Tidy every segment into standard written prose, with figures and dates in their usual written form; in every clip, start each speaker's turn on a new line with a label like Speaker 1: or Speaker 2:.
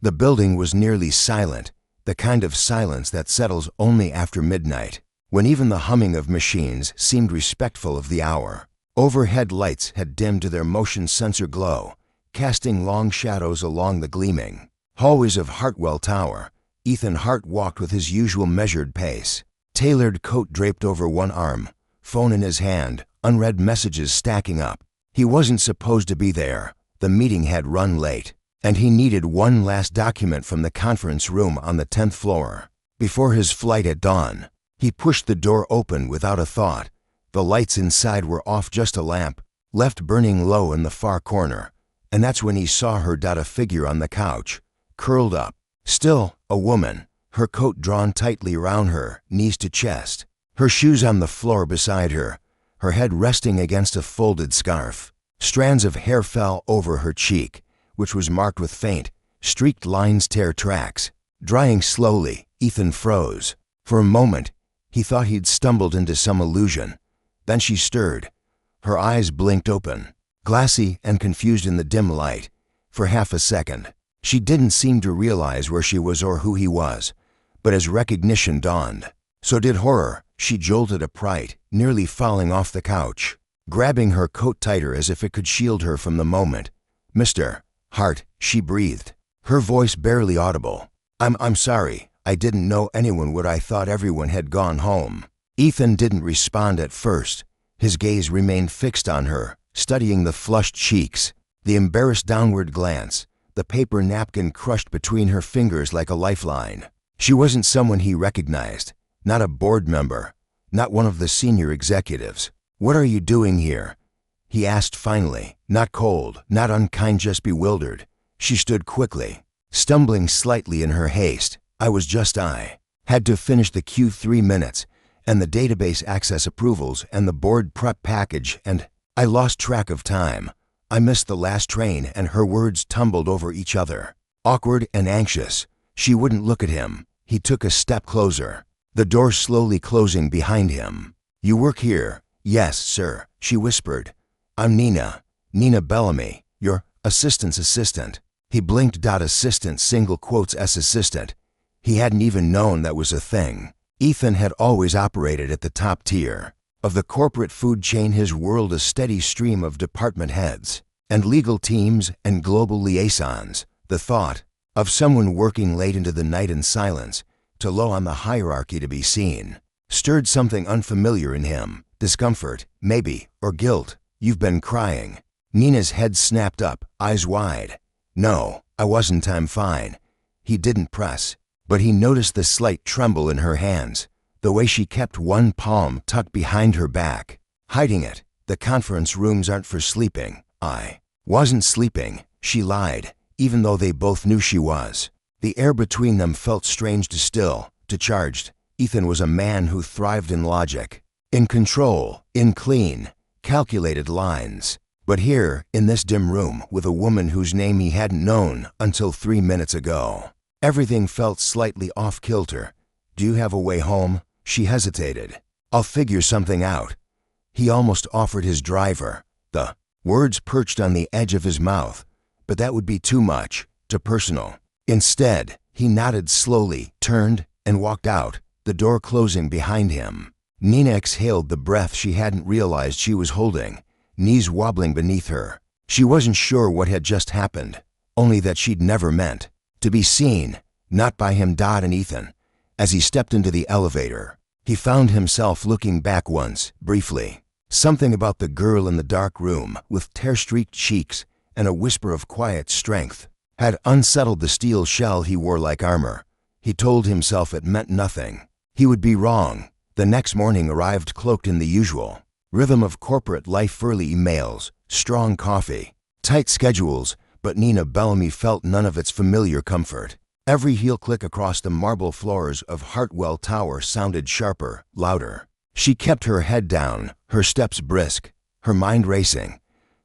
Speaker 1: The building was nearly silent, the kind of silence that settles only after midnight, when even the humming of machines seemed respectful of the hour. Overhead lights had dimmed to their motion sensor glow, casting long shadows along the gleaming hallways of Hartwell Tower. Ethan Hart walked with his usual measured pace, tailored coat draped over one arm, phone in his hand, unread messages stacking up. He wasn't supposed to be there. The meeting had run late, and he needed one last document from the conference room on the 10th floor before his flight at dawn. He pushed the door open without a thought. The lights inside were off, just a lamp left burning low in the far corner, and that's when he saw her dot a figure on the couch, curled up. Still a woman, her coat drawn tightly round her, knees to chest, her shoes on the floor beside her, her head resting against a folded scarf. Strands of hair fell over her cheek, which was marked with faint, streaked lines, tear tracks. Drying slowly, Ethan froze. For a moment, he thought he'd stumbled into some illusion. Then she stirred. Her eyes blinked open, glassy and confused in the dim light. For half a second, she didn't seem to realize where she was or who he was, but as recognition dawned, so did horror. She jolted upright, nearly falling off the couch, grabbing her coat tighter as if it could shield her from the moment. "Mr. Hart," she breathed, her voice barely audible. I'm sorry. I didn't know anyone would. I thought everyone had gone home." Ethan didn't respond at first. His gaze remained fixed on her, studying the flushed cheeks, the embarrassed downward glance, the paper napkin crushed between her fingers like a lifeline. She wasn't someone he recognized, not a board member, not one of the senior executives. "What are you doing here?" he asked finally, not cold, not unkind, just bewildered. She stood quickly, stumbling slightly in her haste. I had to finish the Q3 minutes and the database access approvals and the board prep package, and I lost track of time. I missed the last train." And her words tumbled over each other. Awkward and anxious, she wouldn't look at him. He took a step closer, the door slowly closing behind him. "You work here?" "Yes, sir," she whispered. "I'm Nina Bellamy, your assistant's assistant." He blinked. Assistant, single quotes, S assistant. He hadn't even known that was a thing. Ethan had always operated at the top tier of the corporate food chain, his world a steady stream of department heads and legal teams and global liaisons. The thought of someone working late into the night in silence, too low on the hierarchy to be seen, stirred something unfamiliar in him. Discomfort, maybe, or guilt. "You've been crying." Nina's head snapped up, eyes wide. "No, I wasn't. I'm fine." He didn't press, but he noticed the slight tremble in her hands, the way she kept one palm tucked behind her back, hiding it. "The conference rooms aren't for sleeping." "I wasn't sleeping," she lied, even though they both knew she was. The air between them felt strange, to still, to charged. Ethan was a man who thrived in logic, in control, in clean, calculated lines. But here, in this dim room, with a woman whose name he hadn't known until 3 minutes ago, everything felt slightly off-kilter. "Do you have a way home?" She hesitated. "I'll figure something out." He almost offered his driver. The words perched on the edge of his mouth, but that would be too much, too personal. Instead, he nodded slowly, turned, and walked out, the door closing behind him. Nina exhaled the breath she hadn't realized she was holding, knees wobbling beneath her. She wasn't sure what had just happened, only that she'd never meant to be seen, not by him. And Ethan, as he stepped into the elevator, he found himself looking back once, briefly. Something about the girl in the dark room, with tear-streaked cheeks and a whisper of quiet strength, had unsettled the steel shell he wore like armor. He told himself it meant nothing. He would be wrong. The next morning arrived cloaked in the usual rhythm of corporate life: early emails, strong coffee, tight schedules, but Nina Bellamy felt none of its familiar comfort. Every heel click across the marble floors of Hartwell Tower sounded sharper, louder. She kept her head down, her steps brisk, her mind racing.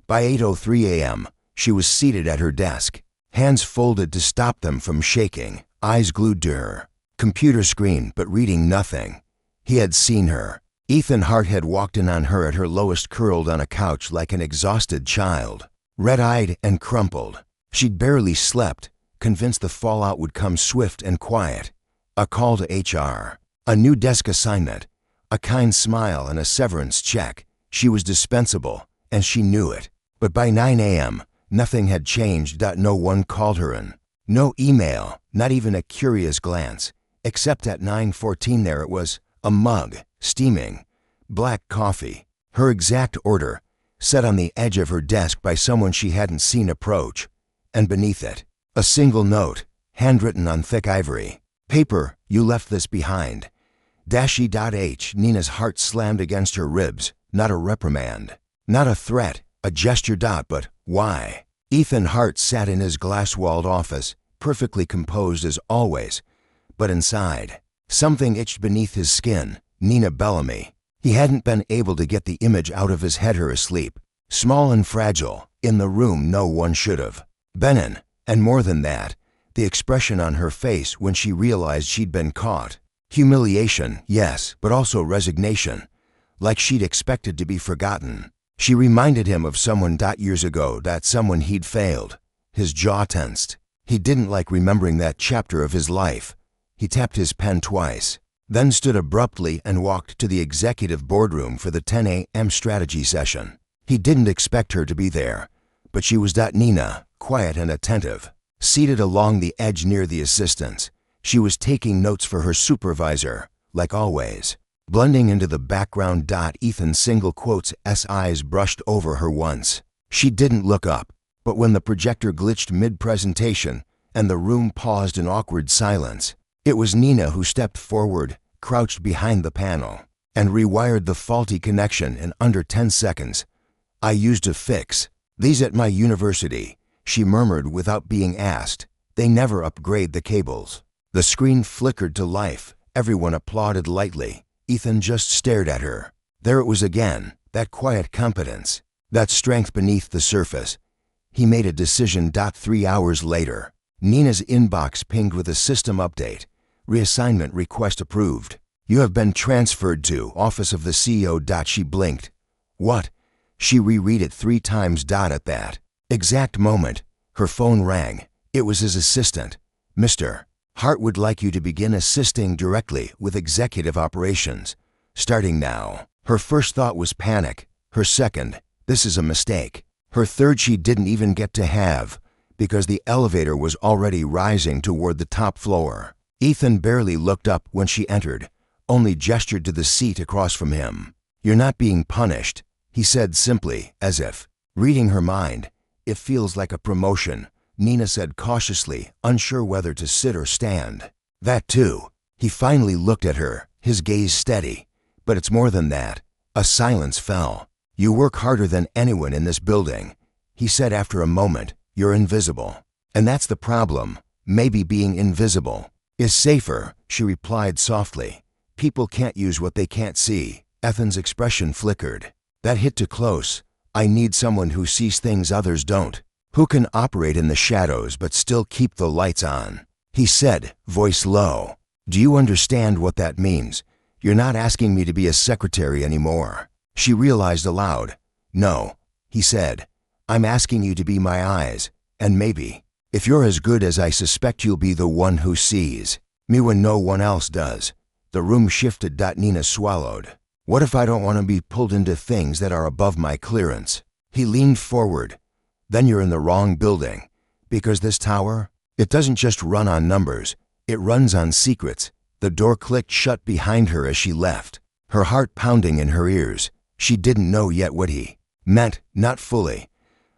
Speaker 1: By 8:03 a.m., she was seated at her desk, hands folded to stop them from shaking, eyes glued to her computer screen but reading nothing. He had seen her. Ethan Hart had walked in on her at her lowest, curled on a couch like an exhausted child, red-eyed and crumpled. She'd barely slept, convinced the fallout would come swift and quiet. A call to HR, a new desk assignment, a kind smile and a severance check. She was dispensable, and she knew it. But by 9 a.m., nothing had changed. No one called her in. No email, not even a curious glance. Except at 9:14 there it was, a mug, steaming, black coffee, her exact order, set on the edge of her desk by someone she hadn't seen approach. And beneath it, a single note, handwritten on thick ivory. Paper, you left this behind. -H. Nina's heart slammed against her ribs. Not a reprimand. Not a threat. A gesture. But why? Ethan Hart sat in his glass-walled office, perfectly composed as always. But inside, something itched beneath his skin. Nina Bellamy. He hadn't been able to get the image out of his head. Her asleep, small and fragile, in the room no one should have been in. And more than that, the expression on her face when she realized she'd been caught. Humiliation, yes, but also resignation. Like she'd expected to be forgotten. She reminded him of someone. Years ago, that someone he'd failed. His jaw tensed. He didn't like remembering that chapter of his life. He tapped his pen twice, then stood abruptly and walked to the executive boardroom for the 10 a.m. strategy session. He didn't expect her to be there, but she was. Nina, quiet and attentive, seated along the edge near the assistants. She was taking notes for her supervisor, like always. Blending into the background. Ethan's single quotes S eyes brushed over her once. She didn't look up, but when the projector glitched mid-presentation and the room paused in awkward silence, it was Nina who stepped forward, crouched behind the panel, and rewired the faulty connection in under 10 seconds. I used to fix these at my university, she murmured without being asked. They never upgrade the cables. The screen flickered to life. Everyone applauded lightly. Ethan just stared at her. There it was again, that quiet competence, that strength beneath the surface. He made a decision. 3 hours later, Nina's inbox pinged with a system update. Reassignment request approved. You have been transferred to Office of the CEO. She blinked. What? She reread it 3 times. At that exact moment, her phone rang. It was his assistant. Mr. Hart would like you to begin assisting directly with executive operations, starting now. Her first thought was panic. Her second, this is a mistake. Her third, she didn't even get to have, because the elevator was already rising toward the top floor. Ethan barely looked up when she entered, only gestured to the seat across from him. You're not being punished, he said simply, as if reading her mind. It feels like a promotion, Nina said cautiously, unsure whether to sit or stand. That too. He finally looked at her, his gaze steady. But it's more than that. A silence fell. You work harder than anyone in this building, he said after a moment. You're invisible. And that's the problem. Maybe being invisible is safer, she replied softly. People can't use what they can't see. Ethan's expression flickered. That hit too close. I need someone who sees things others don't. Who can operate in the shadows but still keep the lights on, he said, voice low. Do you understand what that means? You're not asking me to be a secretary anymore. She realized aloud. No, he said. I'm asking you to be my eyes, and maybe, if you're as good as I suspect, you'll be the one who sees me when no one else does. The room shifted. Nina swallowed. What if I don't want to be pulled into things that are above my clearance? He leaned forward. Then you're in the wrong building, because this tower, it doesn't just run on numbers, it runs on secrets. The door clicked shut behind her as she left, her heart pounding in her ears. She didn't know yet what he meant, not fully.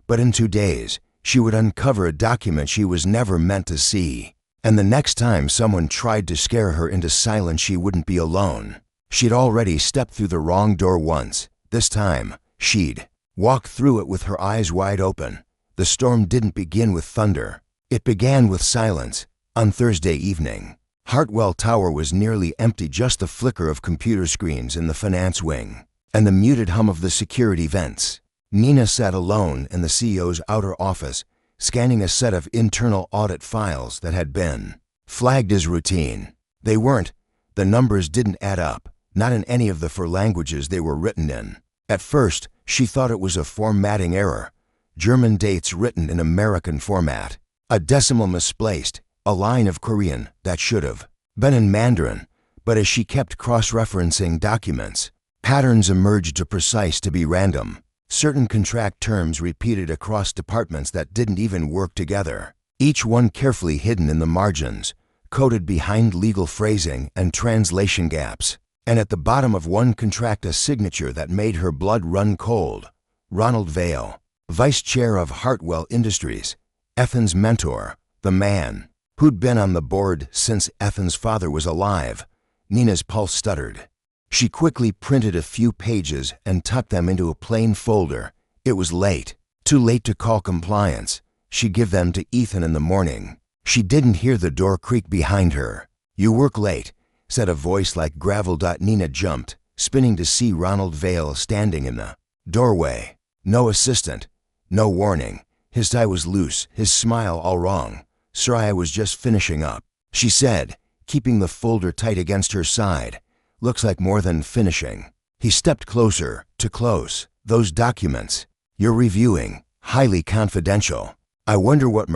Speaker 1: But in 2 days, she would uncover a document she was never meant to see. And the next time someone tried to scare her into silence, she wouldn't be alone. She'd already stepped through the wrong door once. This time, she'd walk through it with her eyes wide open. The storm didn't begin with thunder. It began with silence. On Thursday evening, Hartwell Tower was nearly empty, just the flicker of computer screens in the finance wing, and the muted hum of the security vents. Nina sat alone in the CEO's outer office, scanning a set of internal audit files that had been flagged as routine. They weren't. The numbers didn't add up, not in any of the 4 languages they were written in. At first, she thought it was a formatting error. German dates written in American format. A decimal misplaced, a line of Korean that should have been in Mandarin, but as she kept cross-referencing documents, patterns emerged too precise to be random. Certain contract terms repeated across departments that didn't even work together, each one carefully hidden in the margins, coded behind legal phrasing and translation gaps. And at the bottom of one contract, a signature that made her blood run cold. Ronald Vale, vice chair of Hartwell Industries, Ethan's mentor, the man who'd been on the board since Ethan's father was alive. Nina's pulse stuttered. She quickly printed a few pages and tucked them into a plain folder. It was late. Too late to call compliance. She'd give them to Ethan in the morning. She didn't hear the door creak behind her. "You work late," said a voice like gravel. Nina jumped, spinning to see Ronald Vale standing in the doorway. No assistant, no warning. His tie was loose, his smile all wrong. "Sir, I was just finishing up," she said, keeping the folder tight against her side. "Looks like more than finishing." He stepped closer, too close. "Those documents you're reviewing, highly confidential. I wonder what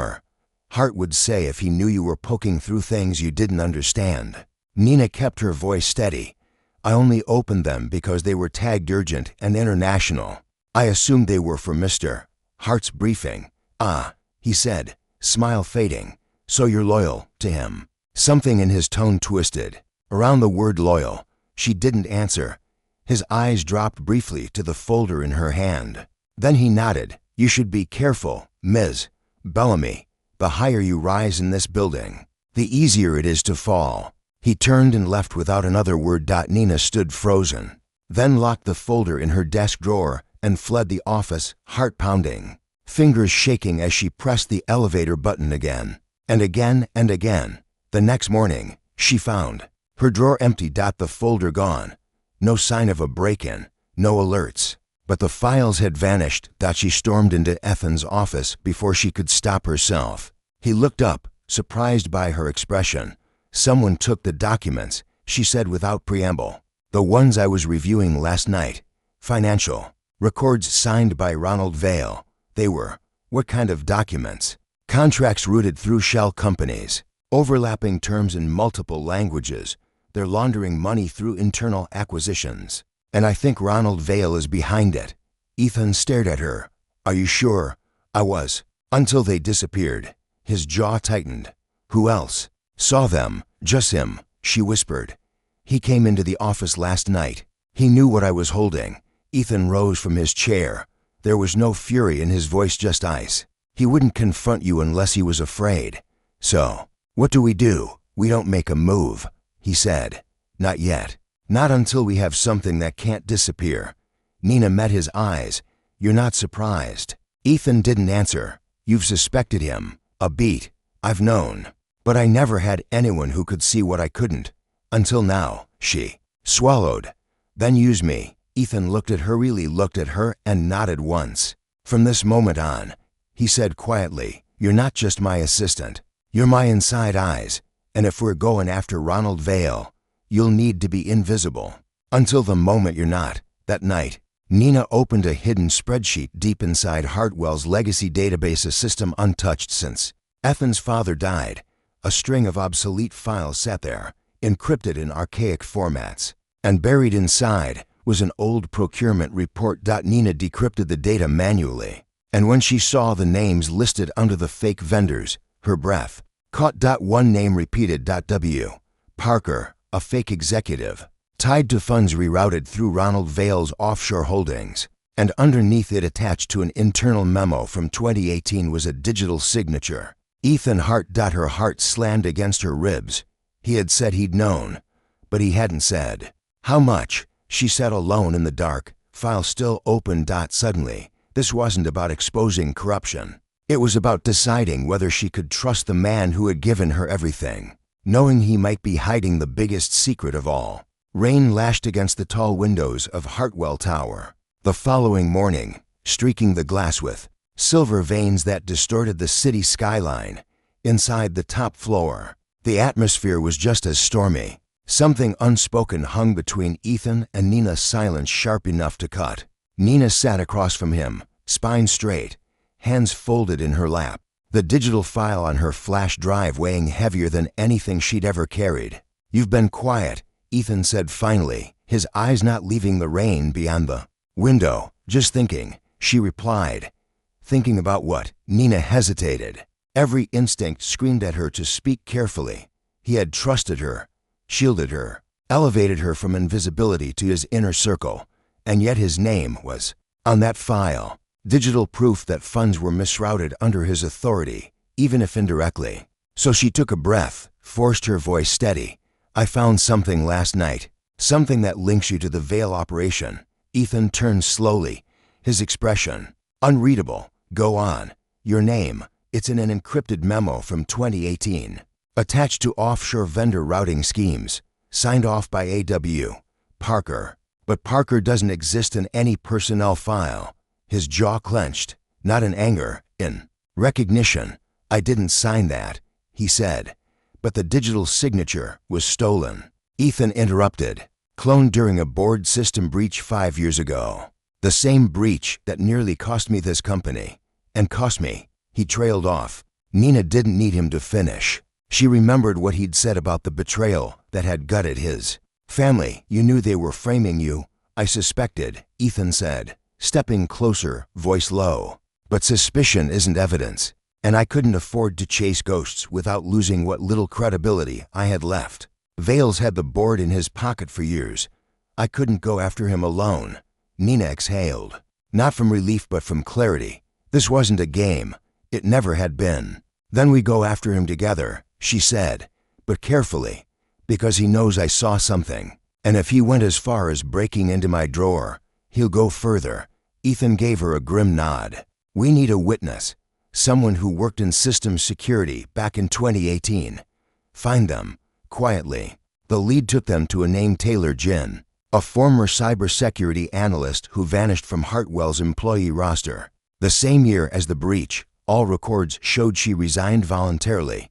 Speaker 1: Hart would say if he knew you were poking through things you didn't understand." Nina kept her voice steady. "I only opened them because they were tagged urgent and international. I assumed they were for Mr. Hart's briefing." "Ah," he said, smile fading. "So you're loyal to him." Something in his tone twisted. Around the word loyal, she didn't answer. His eyes dropped briefly to the folder in her hand. Then he nodded. "You should be careful, Ms. Bellamy. The higher you rise in this building, the easier it is to fall." He turned and left without another word. Nina stood frozen, then locked the folder in her desk drawer and fled the office, heart pounding, fingers shaking as she pressed the elevator button again and again and again. The next morning, she found her drawer empty. The folder gone. No sign of a break-in, no alerts. But the files had vanished. She stormed into Ethan's office before she could stop herself. He looked up, surprised by her expression. "Someone took the documents," she said without preamble. "The ones I was reviewing last night. Financial records signed by Ronald Vale. They were, what kind of documents?" "Contracts routed through shell companies, overlapping terms in multiple languages. They're laundering money through internal acquisitions. And I think Ronald Vale is behind it." Ethan stared at her. "Are you sure?" "I was, until they disappeared." His jaw tightened. "Who else saw them?" "Just him," she whispered. "He came into the office last night. He knew what I was holding." Ethan rose from his chair. There was no fury in his voice, just ice. "He wouldn't confront you unless he was afraid. So, what do? We don't make a move," he said. "Not yet. Not until we have something that can't disappear." Nina met his eyes. "You're not surprised?" Ethan didn't answer. "You've suspected him a beat. I've known. But I never had anyone who could see what I couldn't. Until now." She swallowed. "Then use me." Ethan looked at her, really looked at her, and nodded once. "From this moment on," he said quietly, "you're not just my assistant. You're my inside eyes. And if we're going after Ronald Vale, you'll need to be invisible. Until the moment you're not." That night, Nina opened a hidden spreadsheet deep inside Hartwell's legacy database, a system untouched since Ethan's father died. A string of obsolete files sat there, encrypted in archaic formats. And buried inside was an old procurement report. Nina decrypted the data manually. And when she saw the names listed under the fake vendors, her breath caught. One name repeated. W. Parker, a fake executive, tied to funds rerouted through Ronald Vale's offshore holdings. And underneath it, attached to an internal memo from 2018, was a digital signature. Ethan Hart. Her heart slammed against her ribs. He had said he'd known, but he hadn't said how much. She sat alone in the dark, file still open. Suddenly, this wasn't about exposing corruption. It was about deciding whether she could trust the man who had given her everything, knowing he might be hiding the biggest secret of all. Rain lashed against the tall windows of Hartwell Tower. The following morning, streaking the glass with silver veins that distorted the city skyline. Inside the top floor, the atmosphere was just as stormy. Something unspoken hung between Ethan and Nina, silence sharp enough to cut. Nina sat across from him, spine straight, hands folded in her lap. the digital file on her flash drive weighing heavier than anything she'd ever carried. "You've been quiet," Ethan said finally, his eyes not leaving the rain beyond the window. "Just thinking," she replied. "Thinking about what?" Nina hesitated. Every instinct screamed at her to speak carefully. He had trusted her, shielded her, elevated her from invisibility to his inner circle, and yet his name was on that file. Digital proof that funds were misrouted under his authority, even if indirectly. So she took a breath, forced her voice steady. "I found something last night. Something that links you to the Veil operation." Ethan turned slowly, his expression unreadable. "Go on. Your name. It's in an encrypted memo from 2018. Attached to offshore vendor routing schemes. Signed off by A.W. Parker. But Parker doesn't exist in any personnel file." His jaw clenched, not in anger, in recognition. "I didn't sign that," he said. "But the digital signature was stolen." Ethan interrupted. "Cloned during a board system breach 5 years ago. The same breach that nearly cost me this company. And cost me." He trailed off. Nina didn't need him to finish. She remembered what he'd said about the betrayal that had gutted his family. "You knew they were framing you." "I suspected," Ethan said, stepping closer, voice low. "But suspicion isn't evidence, and I couldn't afford to chase ghosts without losing what little credibility I had left. Vales had the board in his pocket for years. I couldn't go after him alone." Nina exhaled, not from relief but from clarity. This wasn't a game. It never had been. "Then we go after him together," she said, "but carefully, because he knows I saw something. And if he went as far as breaking into my drawer, he'll go further." Ethan gave her a grim nod. "We need a witness, someone who worked in systems security back in 2018. Find them, quietly." The lead took them to a named Taylor Ginn, a former cybersecurity analyst who vanished from Hartwell's employee roster. The same year as the breach, all records showed she resigned voluntarily,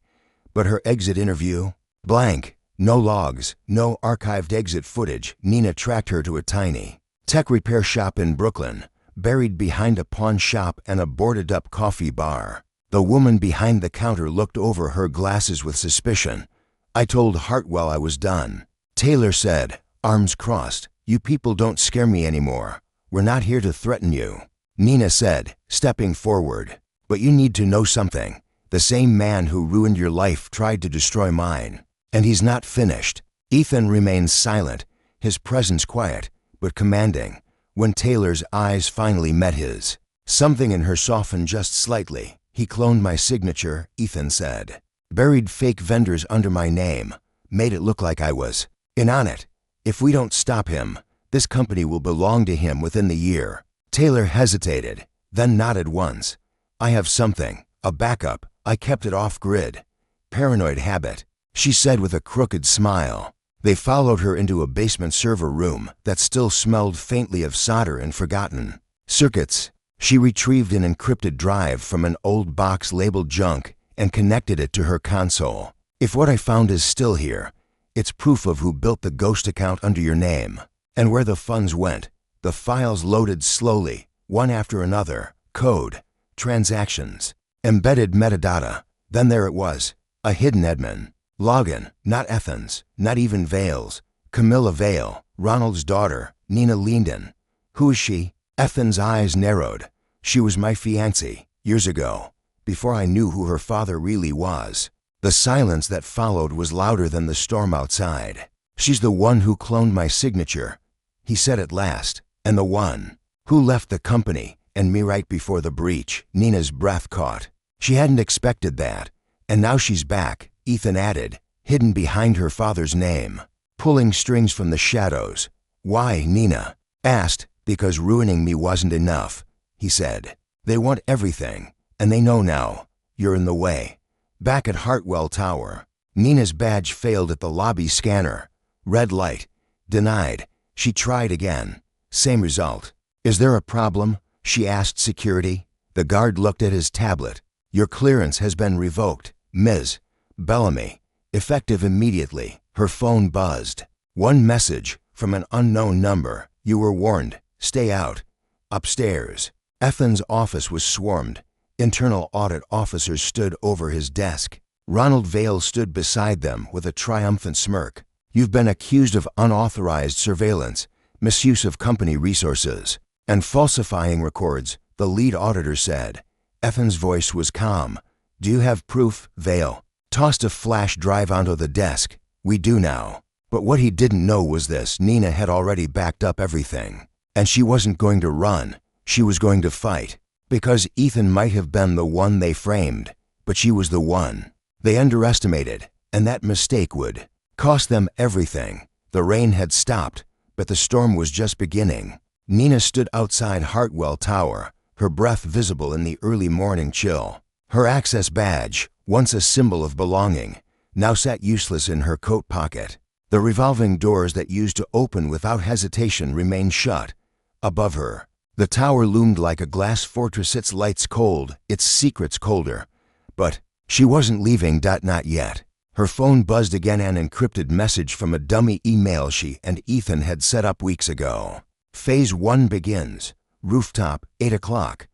Speaker 1: but her exit interview? Blank. No logs, no archived exit footage. Nina tracked her to a tiny tech repair shop in Brooklyn, buried behind a pawn shop and a boarded-up coffee bar. The woman behind the counter looked over her glasses with suspicion. "I told Hartwell I was done," Taylor said, arms crossed. "You people don't scare me anymore. We're not here to threaten you," Nina said, stepping forward. "But you need to know something. The same man who ruined your life tried to destroy mine. And he's not finished." Ethan remained silent, his presence quiet, but commanding. When Taylor's eyes finally met his, something in her softened just slightly. "He cloned my signature," Ethan said. "Buried fake vendors under my name. Made it look like I was in on it. If we don't stop him, this company will belong to him within the year." Taylor hesitated, then nodded once. "I have something, a backup. I kept it off-grid. Paranoid habit," she said with a crooked smile. They followed her into a basement server room that still smelled faintly of solder and forgotten circuits. She retrieved an encrypted drive from an old box labeled junk and connected it to her console. "If what I found is still here, it's proof of who built the ghost account under your name and where the funds went." The files loaded slowly, one after another. Code, transactions, embedded metadata. Then there it was, a hidden admin. Login, not Ethan's, not even Vale's. Camilla Vale, Ronald's daughter. Nina leaned in. "Who is she?" Ethan's eyes narrowed. "She was my fiancée, years ago, before I knew who her father really was." The silence that followed was louder than the storm outside. "She's the one who cloned my signature," he said at last. "And the one who left the company and me right before the breach." Nina's breath caught. She hadn't expected that. "And now she's back," Ethan added, hidden behind her father's name, pulling strings from the shadows. "Why?" Nina asked. "Because ruining me wasn't enough," he said. "They want everything, and they know now. You're in the way." Back at Hartwell Tower, Nina's badge failed at the lobby scanner. Red light. Denied. She tried again. Same result. "Is there a problem?" she asked security. The guard looked at his tablet. "Your clearance has been revoked, Ms. Bellamy. Effective immediately." Her phone buzzed. One message from an unknown number. "You were warned. Stay out." Upstairs, Ethan's office was swarmed. Internal audit officers stood over his desk. Ronald Vale stood beside them with a triumphant smirk. "You've been accused of unauthorized surveillance, misuse of company resources, and falsifying records," the lead auditor said. Ethan's voice was calm. "Do you have proof?" Vale tossed a flash drive onto the desk. "We do now." But what he didn't know was this: Nina had already backed up everything. And she wasn't going to run. She was going to fight. Because Ethan might have been the one they framed, but she was the one they underestimated, and that mistake would cost them everything. The rain had stopped, but the storm was just beginning. Nina stood outside Hartwell Tower, her breath visible in the early morning chill. Her access badge, once a symbol of belonging, now sat useless in her coat pocket. The revolving doors that used to open without hesitation remained shut. Above her, the tower loomed like a glass fortress, its lights cold, its secrets colder. But she wasn't leaving. Not yet. Her phone buzzed again, an encrypted message from a dummy email she and Ethan had set up weeks ago. "Phase 1 begins. Rooftop, 8 o'clock.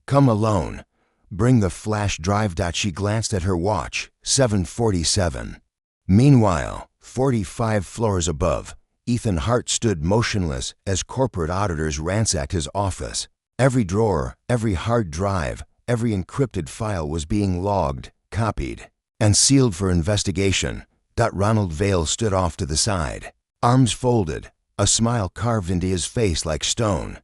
Speaker 1: Come alone. Bring the flash drive." She glanced at her watch, 7:47. Meanwhile, 45 floors above, Ethan Hart stood motionless as corporate auditors ransacked his office. Every drawer, every hard drive, every encrypted file was being logged, copied, and sealed for investigation. Ronald Vale stood off to the side, arms folded, a smile carved into his face like stone.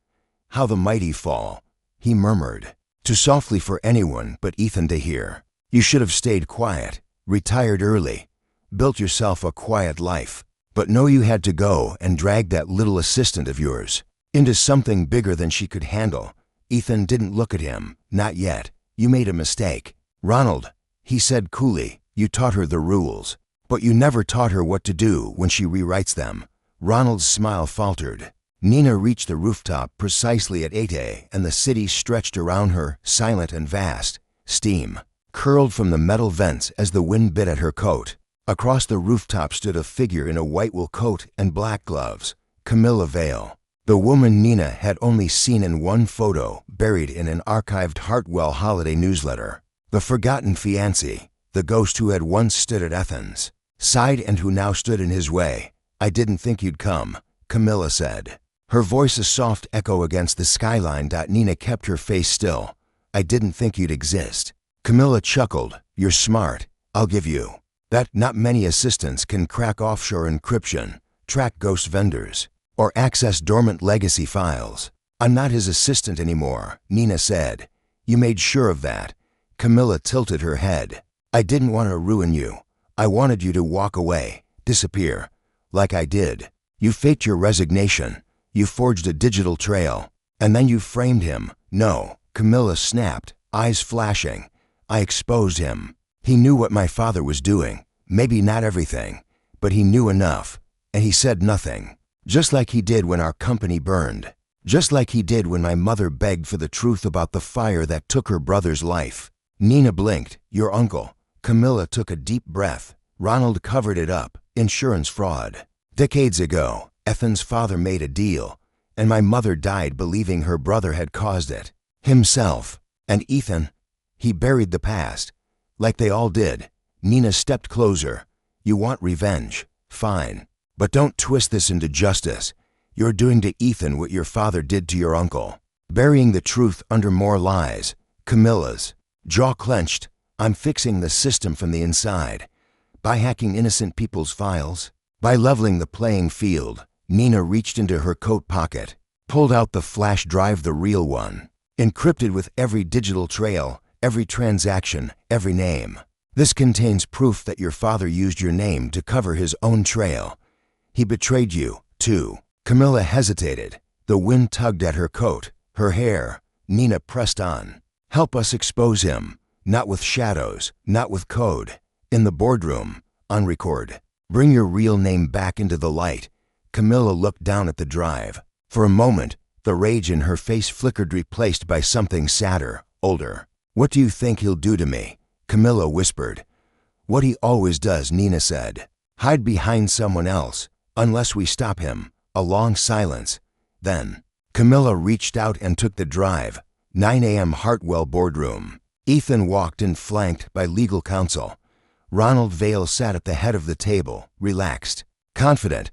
Speaker 1: "How the mighty fall," he murmured, too softly for anyone but Ethan to hear. "You should have stayed quiet, retired early, built yourself a quiet life. But no, you had to go and drag that little assistant of yours into something bigger than she could handle." Ethan didn't look at him. "Not yet. You made a mistake, Ronald," he said coolly. "You taught her the rules, but you never taught her what to do when she rewrites them." Ronald's smile faltered. Nina reached the rooftop precisely at 8 and the city stretched around her, silent and vast. Steam curled from the metal vents as the wind bit at her coat. Across the rooftop stood a figure in a white wool coat and black gloves, Camilla Vale, the woman Nina had only seen in one photo buried in an archived Hartwell holiday newsletter. The forgotten fiancée, the ghost who had once stood at Ethan's side and who now stood in his way. "I didn't think you'd come," Camilla said, her voice a soft echo against the skyline. Nina kept her face still. "I didn't think you'd exist." Camilla chuckled. "You're smart. I'll give you that. Not many assistants can crack offshore encryption, track ghost vendors, or access dormant legacy files. I'm not his assistant anymore," Nina said. "You made sure of that." Camilla tilted her head. "I didn't want to ruin you. I wanted you to walk away, disappear, like I did. You faked your resignation. You forged a digital trail. And then you framed him." "No," Camilla snapped, eyes flashing. "I exposed him. He knew what my father was doing. Maybe not everything, but he knew enough. And he said nothing. Just like he did when our company burned. Just like he did when my mother begged for the truth about the fire that took her brother's life." Nina blinked. "Your uncle." Camilla took a deep breath. "Ronald covered it up. Insurance fraud. Decades ago, Ethan's father made a deal, and my mother died believing her brother had caused it. Himself. And Ethan, he buried the past. Like they all did." Nina stepped closer. "You want revenge? Fine. But don't twist this into justice. You're doing to Ethan what your father did to your uncle. Burying the truth under more lies." Camilla's jaw clenched. "I'm fixing the system from the inside. By hacking innocent people's files. By leveling the playing field." Nina reached into her coat pocket, pulled out the flash drive, the real one, encrypted with every digital trail, every transaction, every name. "This contains proof that your father used your name to cover his own trail. He betrayed you, too." Camilla hesitated. The wind tugged at her coat, her hair. Nina pressed on. "Help us expose him. Not with shadows, not with code. In the boardroom, on record. Bring your real name back into the light." Camilla looked down at the drive. For a moment, the rage in her face flickered, replaced by something sadder, older. "What do you think he'll do to me?" Camilla whispered. "What he always does," Nina said. "Hide behind someone else, unless we stop him." A long silence. Then, Camilla reached out and took the drive. 9 a.m. Hartwell boardroom. Ethan walked in flanked by legal counsel. Ronald Vale sat at the head of the table, relaxed, confident.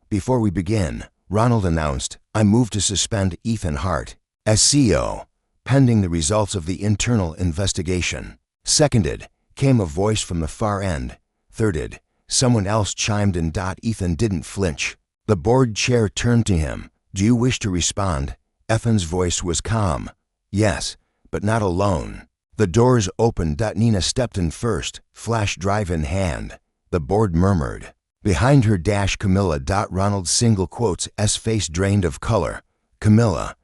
Speaker 1: Before we begin, Ronald announced, I move to suspend Ethan Hart as CEO, pending the results of the internal investigation. Seconded, came a voice from the far end. Thirded, someone else chimed in. Ethan didn't flinch. The board chair turned to him. Do you wish to respond? Ethan's voice was calm. Yes, but not alone. The doors opened. Nina stepped in first, flash drive in hand. The board murmured. Behind her Camilla. Ronald's single quotes S face drained of color. Camilla,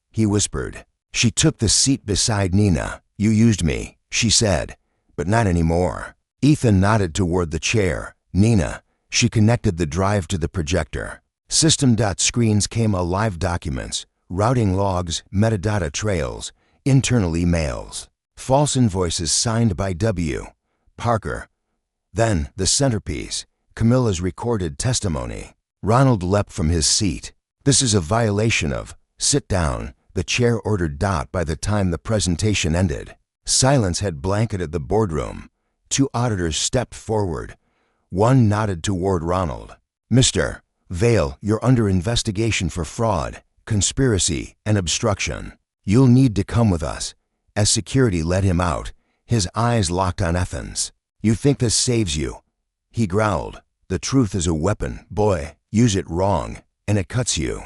Speaker 1: he whispered. She took the seat beside Nina. You used me, she said, but not anymore. Ethan nodded toward the chair. Nina, she connected the drive to the projector. System. Screens came alive. Documents, routing logs, metadata trails, internal emails. False invoices signed by W. Parker. Then, the centerpiece, Camilla's recorded testimony. Ronald leapt from his seat. This is a violation of, sit down, the chair ordered. By the time the presentation ended, silence had blanketed the boardroom. Two auditors stepped forward. One nodded toward Ronald. Mr. Vale, you're under investigation for fraud, conspiracy, and obstruction. You'll need to come with us. As security led him out, his eyes locked on Ethan's. You think this saves you? He growled. The truth is a weapon, boy. Use it wrong, and it cuts you.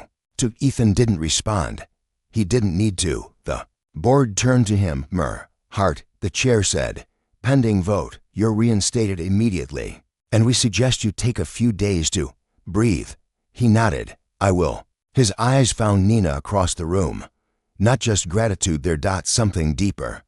Speaker 1: Ethan didn't respond. He didn't need to. The board turned to him. Hart, the chair said. Pending vote, you're reinstated immediately, and we suggest you take a few days to breathe. He nodded. I will. His eyes found Nina across the room. Not just gratitude there. Something deeper.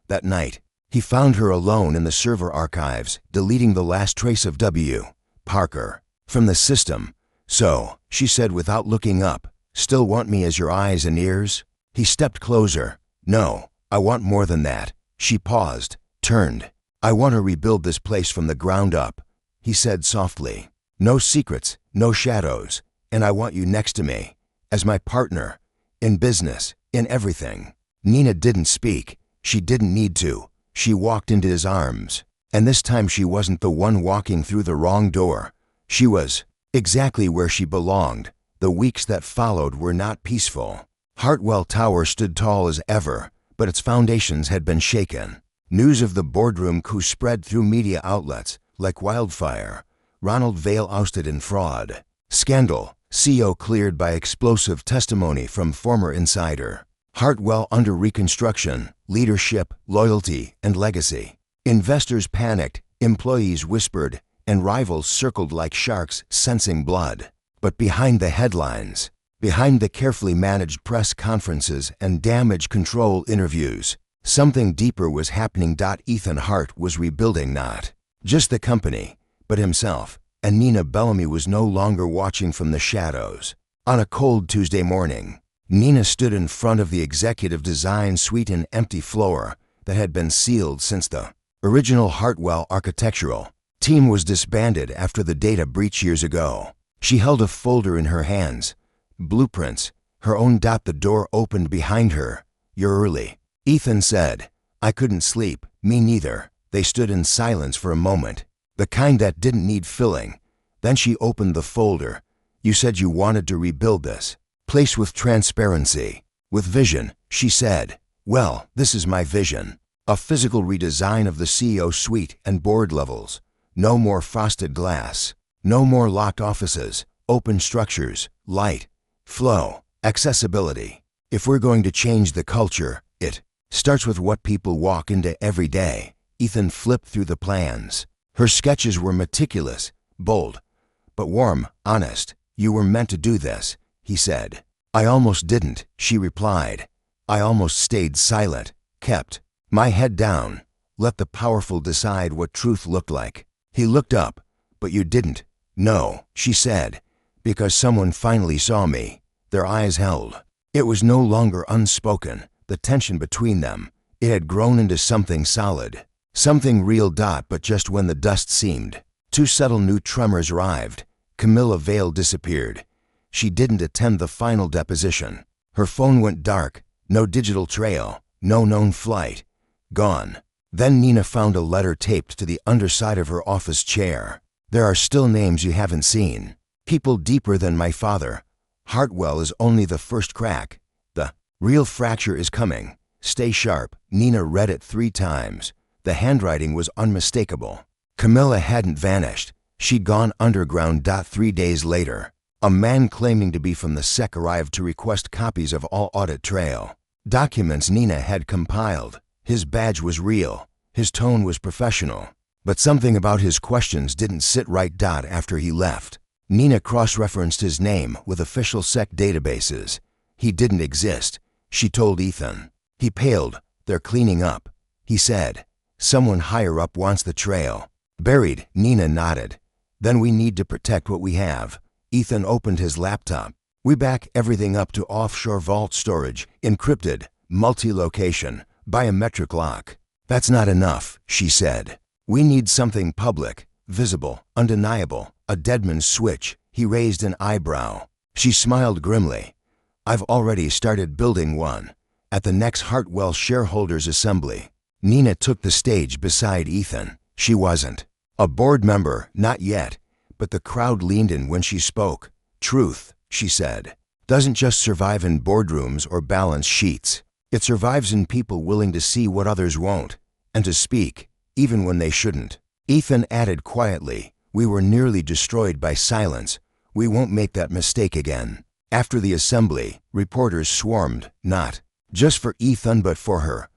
Speaker 1: That night, he found her alone in the server archives, deleting the last trace of W. Parker from the system. So, she said without looking up, still want me as your eyes and ears? He stepped closer. No, I want more than that. She paused, turned. I want to rebuild this place from the ground up, he said softly. No secrets, no shadows, and I want you next to me, as my partner, in business, in everything. Nina didn't speak. She didn't need to. She walked into his arms. And this time she wasn't the one walking through the wrong door. She was exactly where she belonged. The weeks that followed were not peaceful. Hartwell Tower stood tall as ever, but its foundations had been shaken. News of the boardroom coup spread through media outlets like wildfire. Ronald Vale ousted in fraud. Scandal. CEO cleared by explosive testimony from former insider. Hartwell under reconstruction, leadership, loyalty, and legacy. Investors panicked, employees whispered, and rivals circled like sharks sensing blood. But behind the headlines, behind the carefully managed press conferences and damage control interviews, something deeper was happening. Ethan Hart was rebuilding not just the company, but himself. And Nina Bellamy was no longer watching from the shadows. On a cold Tuesday morning, Nina stood in front of the executive design suite, an empty floor that had been sealed since the original Hartwell architectural team was disbanded after the data breach years ago. She held a folder in her hands. Blueprints, her own. The door opened behind her. You're early, Ethan said. I couldn't sleep. Me neither. They stood in silence for a moment. The kind that didn't need filling. Then she opened the folder. You said you wanted to rebuild this place with transparency, with vision, she said. Well, this is my vision. A physical redesign of the CEO suite and board levels. No more frosted glass. No more locked offices. Open structures, light, flow, accessibility. If we're going to change the culture, it starts with what people walk into every day. Ethan flipped through the plans. Her sketches were meticulous, bold, but warm, honest. You were meant to do this, he said. I almost didn't, she replied. I almost stayed silent, kept my head down, let the powerful decide what truth looked like. He looked up. But you didn't. No, she said, because someone finally saw me. Their eyes held. It was no longer unspoken, the tension between them. It had grown into something solid. Something real. But just when the dust seemed too subtle, new tremors arrived. Camilla Vale disappeared. She didn't attend the final deposition. Her phone went dark. No digital trail. No known flight. Gone. Then Nina found a letter taped to the underside of her office chair. There are still names you haven't seen. People deeper than my father. Hartwell is only the first crack. The real fracture is coming. Stay sharp. Nina read it 3 times. The handwriting was unmistakable. Camilla hadn't vanished. She'd gone underground. 3 days later, a man claiming to be from the SEC arrived to request copies of all audit trail documents Nina had compiled. His badge was real. His tone was professional. But something about his questions didn't sit right. After he left, Nina cross-referenced his name with official SEC databases. He didn't exist, she told Ethan. He paled. They're cleaning up, he said. Someone higher up wants the trail buried. Nina nodded. Then we need to protect what we have. Ethan opened his laptop. We back everything up to offshore vault storage, encrypted, multi-location, biometric lock. That's not enough, she said. We need something public, visible, undeniable, a deadman's switch. He raised an eyebrow. She smiled grimly. I've already started building one. At the next Hartwell shareholders assembly. Nina took the stage beside Ethan. She wasn't a board member, not yet, but the crowd leaned in when she spoke. Truth, she said, doesn't just survive in boardrooms or balance sheets. It survives in people willing to see what others won't, and to speak, even when they shouldn't. Ethan added quietly, we were nearly destroyed by silence. We won't make that mistake again. After the assembly, reporters swarmed, not just for Ethan but for her.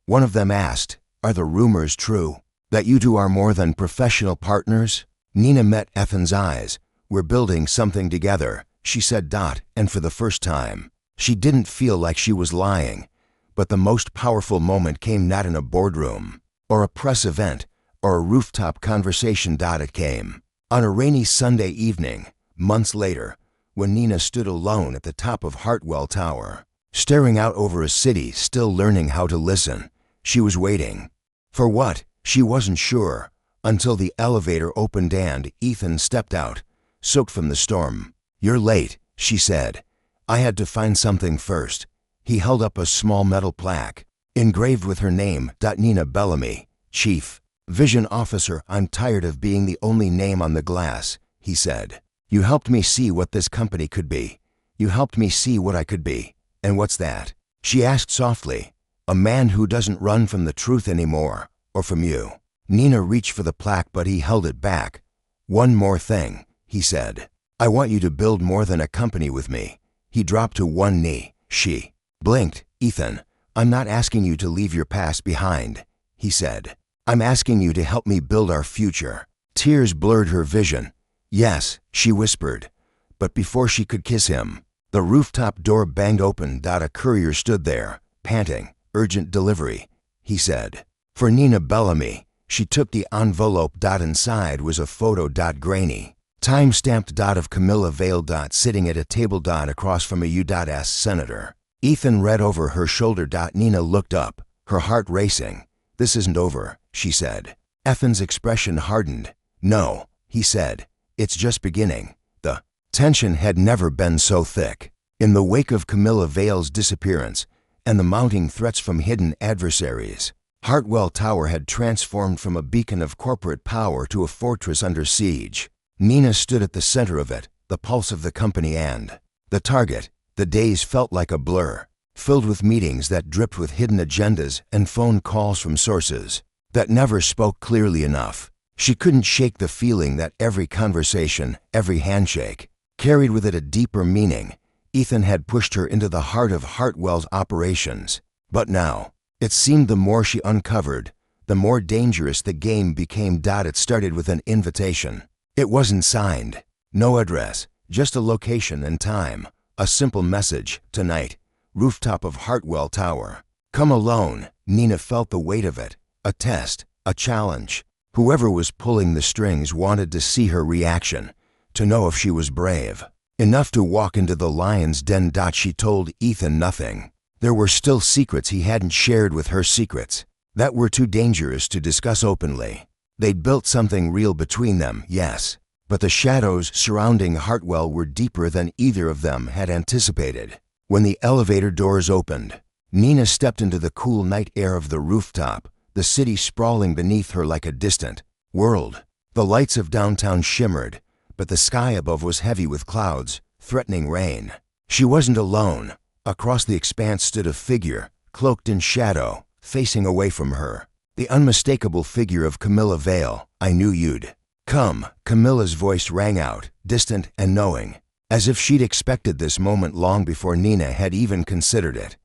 Speaker 1: One of them asked, are the rumors true? That you two are more than professional partners? Nina met Ethan's eyes. We're building something together, she said. And for the first time, she didn't feel like she was lying. But the most powerful moment came not in a boardroom, or a press event, or a rooftop conversation. It came on a rainy Sunday evening, months later, when Nina stood alone at the top of Hartwell Tower, staring out over a city still learning how to listen. She was waiting. For what? She wasn't sure, until the elevator opened and Ethan stepped out, soaked from the storm. You're late, she said. I had to find something first. He held up a small metal plaque, engraved with her name. Nina Bellamy, Chief Vision Officer. I'm tired of being the only name on the glass, he said. You helped me see what this company could be. You helped me see what I could be. And what's that? She asked softly. A man who doesn't run from the truth anymore, or from you. Nina reached for the plaque, but he held it back. One more thing, he said. I want you to build more than a company with me. He dropped to one knee. She blinked. Ethan, I'm not asking you to leave your past behind, he said. I'm asking you to help me build our future. Tears blurred her vision. Yes, she whispered. But before she could kiss him, the rooftop door banged open. A courier stood there, panting. Urgent delivery, he said. For Nina Bellamy. She took the envelope. Inside was a photo. Grainy, time-stamped. Of Camilla Vale. Sitting at a table. Across from a U.S. senator. Ethan read over her shoulder. Nina looked up, her heart racing. This isn't over, she said. Ethan's expression hardened. No, he said. It's just beginning. The tension had never been so thick. In the wake of Camilla Vale's disappearance and the mounting threats from hidden adversaries, Hartwell Tower had transformed from a beacon of corporate power to a fortress under siege. Nina stood at the center of it, the pulse of the company and the target. The days felt like a blur, filled with meetings that dripped with hidden agendas and phone calls from sources that never spoke clearly enough. She couldn't shake the feeling that every conversation, every handshake, carried with it a deeper meaning. Ethan had pushed her into the heart of Hartwell's operations. But now, it seemed the more she uncovered, the more dangerous the game became. It started with an invitation. It wasn't signed. No address, just a location and time. A simple message. Tonight, rooftop of Hartwell Tower. Come alone. Nina felt the weight of it. A test, a challenge. Whoever was pulling the strings wanted to see her reaction, to know if she was brave enough to walk into the lion's den. She told Ethan nothing. There were still secrets he hadn't shared with her. Secrets that were too dangerous to discuss openly. They'd built something real between them, yes, but the shadows surrounding Hartwell were deeper than either of them had anticipated. When the elevator doors opened, Nina stepped into the cool night air of the rooftop. the city sprawling beneath her like a distant world. The lights of downtown shimmered, but the sky above was heavy with clouds, threatening rain. She wasn't alone. Across the expanse stood a figure, cloaked in shadow, facing away from her. The unmistakable figure of Camilla Vale. "I knew you'd come." Camilla's voice rang out, distant and knowing, as if she'd expected this moment long before Nina had even considered it.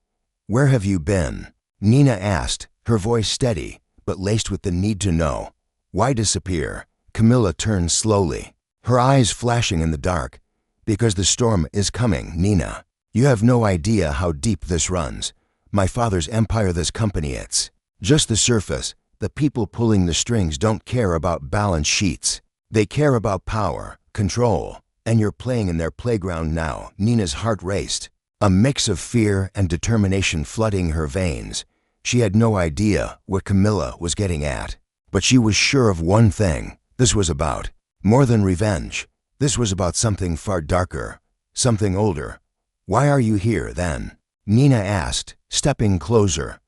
Speaker 1: "Where have you been?" Nina asked, her voice steady, but laced with the need to know. "Why disappear?" Camilla turned slowly, her eyes flashing in the dark. "Because the storm is coming, Nina. You have no idea how deep this runs. My father's empire, this company, it's just the surface. The people pulling the strings don't care about balance sheets. They care about power, control, and you're playing in their playground now." Nina's heart raced, a mix of fear and determination flooding her veins. She had no idea what Camilla was getting at, but she was sure of one thing. This was about more than revenge. This was about something far darker, something older. "Why are you here, then?" Nina asked, stepping closer.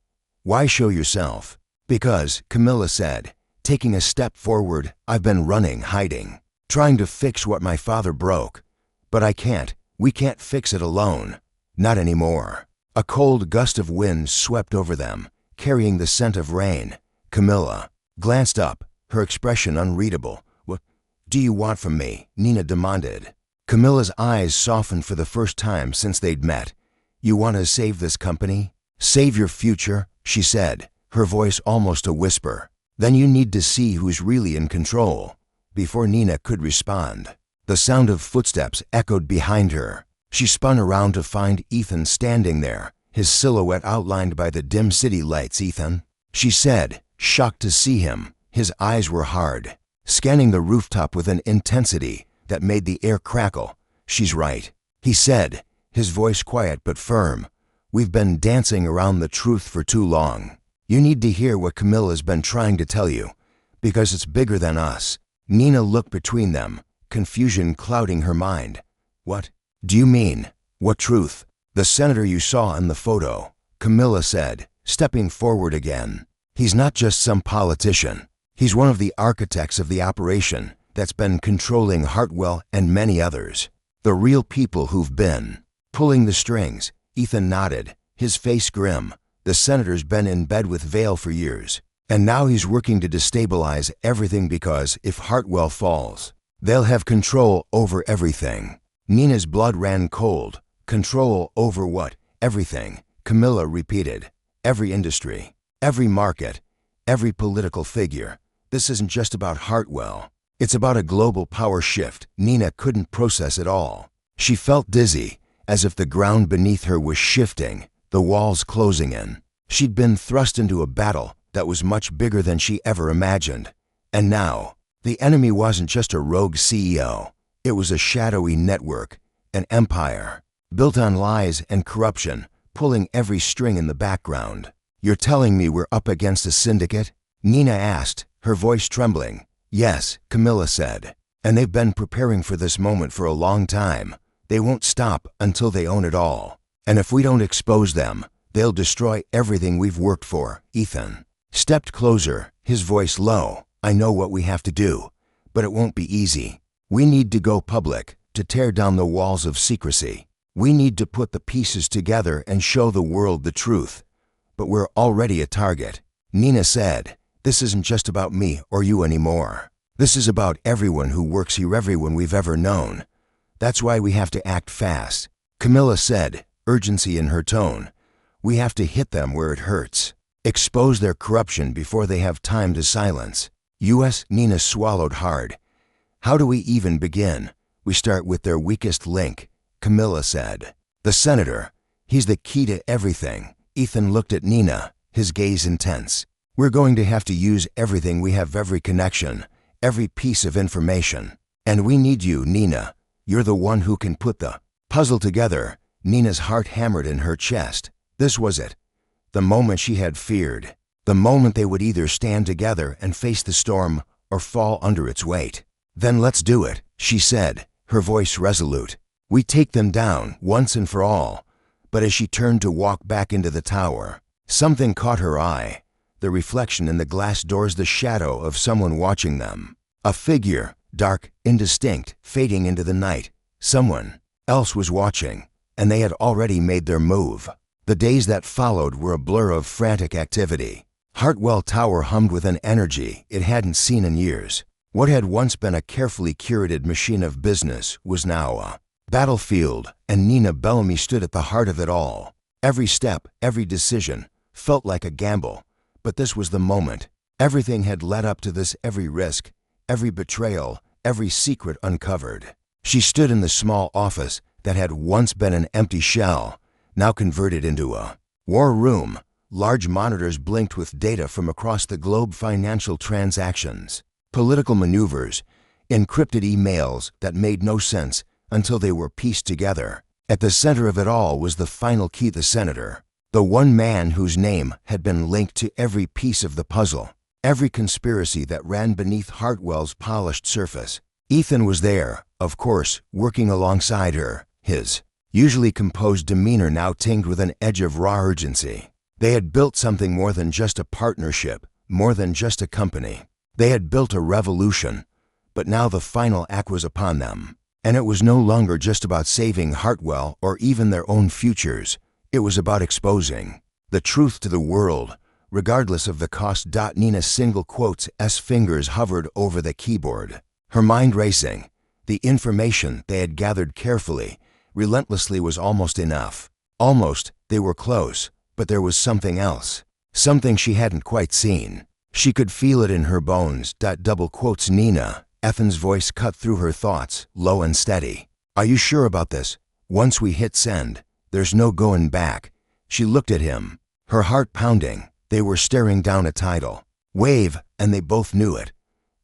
Speaker 1: "Why show yourself?" "Because," Camilla said, taking a step forward, "I've been running, hiding, trying to fix what my father broke. But I can't. We can't fix it alone. Not anymore." A cold gust of wind swept over them, carrying the scent of rain. Camilla glanced up, her expression unreadable. "What do you want from me?" Nina demanded. Camilla's eyes softened for the first time since they'd met. "You want to save this company? Save your future?" she said, her voice almost a whisper. "Then you need to see who's really in control." Before Nina could respond, the sound of footsteps echoed behind her. She spun around to find Ethan standing there, his silhouette outlined by the dim city lights. "Ethan," she said, shocked to see him. His eyes were hard, scanning the rooftop with an intensity that made the air crackle. "She's right," he said, his voice quiet but firm. "We've been dancing around the truth for too long. You need to hear what Camilla's been trying to tell you, because it's bigger than us." Nina looked between them, confusion clouding her mind. "What do you mean? What truth?" "The senator you saw in the photo," Camilla said, stepping forward again. "He's not just some politician. He's one of the architects of the operation that's been controlling Hartwell and many others. The real people who've been pulling the strings." Ethan nodded, his face grim. "The senator's been in bed with Vale for years, and now he's working to destabilize everything because if Hartwell falls, they'll have control over everything." Nina's blood ran cold. "Control over what?" "Everything," Camilla repeated. "Every industry, every market, every political figure. This isn't just about Hartwell. It's about a global power shift." Nina couldn't process it all. She felt dizzy, as if the ground beneath her was shifting, the walls closing in. She'd been thrust into a battle that was much bigger than she ever imagined. And now, the enemy wasn't just a rogue CEO. It was a shadowy network, an empire, built on lies and corruption, pulling every string in the background. "You're telling me we're up against a syndicate?" Nina asked, her voice trembling. "Yes," Camilla said, "and they've been preparing for this moment for a long time. They won't stop until they own it all. And if we don't expose them, they'll destroy everything we've worked for." Ethan stepped closer, his voice low. "I know what we have to do, but it won't be easy. We need to go public, to tear down the walls of secrecy. We need to put the pieces together and show the world the truth. But we're already a target." Nina said, "This isn't just about me or you anymore. This is about everyone who works here, everyone we've ever known. That's why we have to act fast." Camilla said, urgency in her tone. "We have to hit them where it hurts. Expose their corruption before they have time to silence." U.S. Nina swallowed hard. "How do we even begin?" "We start with their weakest link," Camilla said. "The senator. He's the key to everything." Ethan looked at Nina, his gaze intense. "We're going to have to use everything we have, every connection, every piece of information. And we need you, Nina. You're the one who can put the puzzle together." Nina's heart hammered in her chest. This was it. The moment she had feared. The moment they would either stand together and face the storm or fall under its weight. "Then let's do it," she said, her voice resolute. "We take them down once and for all." But as she turned to walk back into the tower, something caught her eye. the reflection in the glass doors, the shadow of someone watching them. A figure, dark, indistinct, fading into the night. Someone else was watching, and they had already made their move. The days that followed were a blur of frantic activity. Hartwell Tower hummed with an energy it hadn't seen in years. What had once been a carefully curated machine of business was now a battlefield, and Nina Bellamy stood at the heart of it all. Every step, every decision, felt like a gamble, but this was the moment. Everything had led up to this, every risk, every betrayal, every secret uncovered. She stood in the small office that had once been an empty shell, now converted into a war room. Large monitors blinked with data from across the globe, financial transactions, political maneuvers, encrypted emails that made no sense until they were pieced together. At the center of it all was the final key, the senator, the one man whose name had been linked to every piece of the puzzle, every conspiracy that ran beneath Hartwell's polished surface. Ethan was there, of course, working alongside her, his usually composed demeanor now tinged with an edge of raw urgency. They had built something more than just a partnership, more than just a company. They had built a revolution, but now the final act was upon them. And it was no longer just about saving Hartwell or even their own futures. It was about exposing the truth to the world, regardless of the cost. Nina's single quotes S fingers hovered over the keyboard, her mind racing. The information they had gathered carefully, relentlessly, was almost enough. Almost, they were close, but there was something else, something she hadn't quite seen. She could feel it in her bones. Double quotes Nina. Ethan's voice cut through her thoughts, low and steady. Are you sure about this? Once we hit send, there's no going back. She looked at him, her heart pounding. They were staring down a tidal wave, and they both knew it.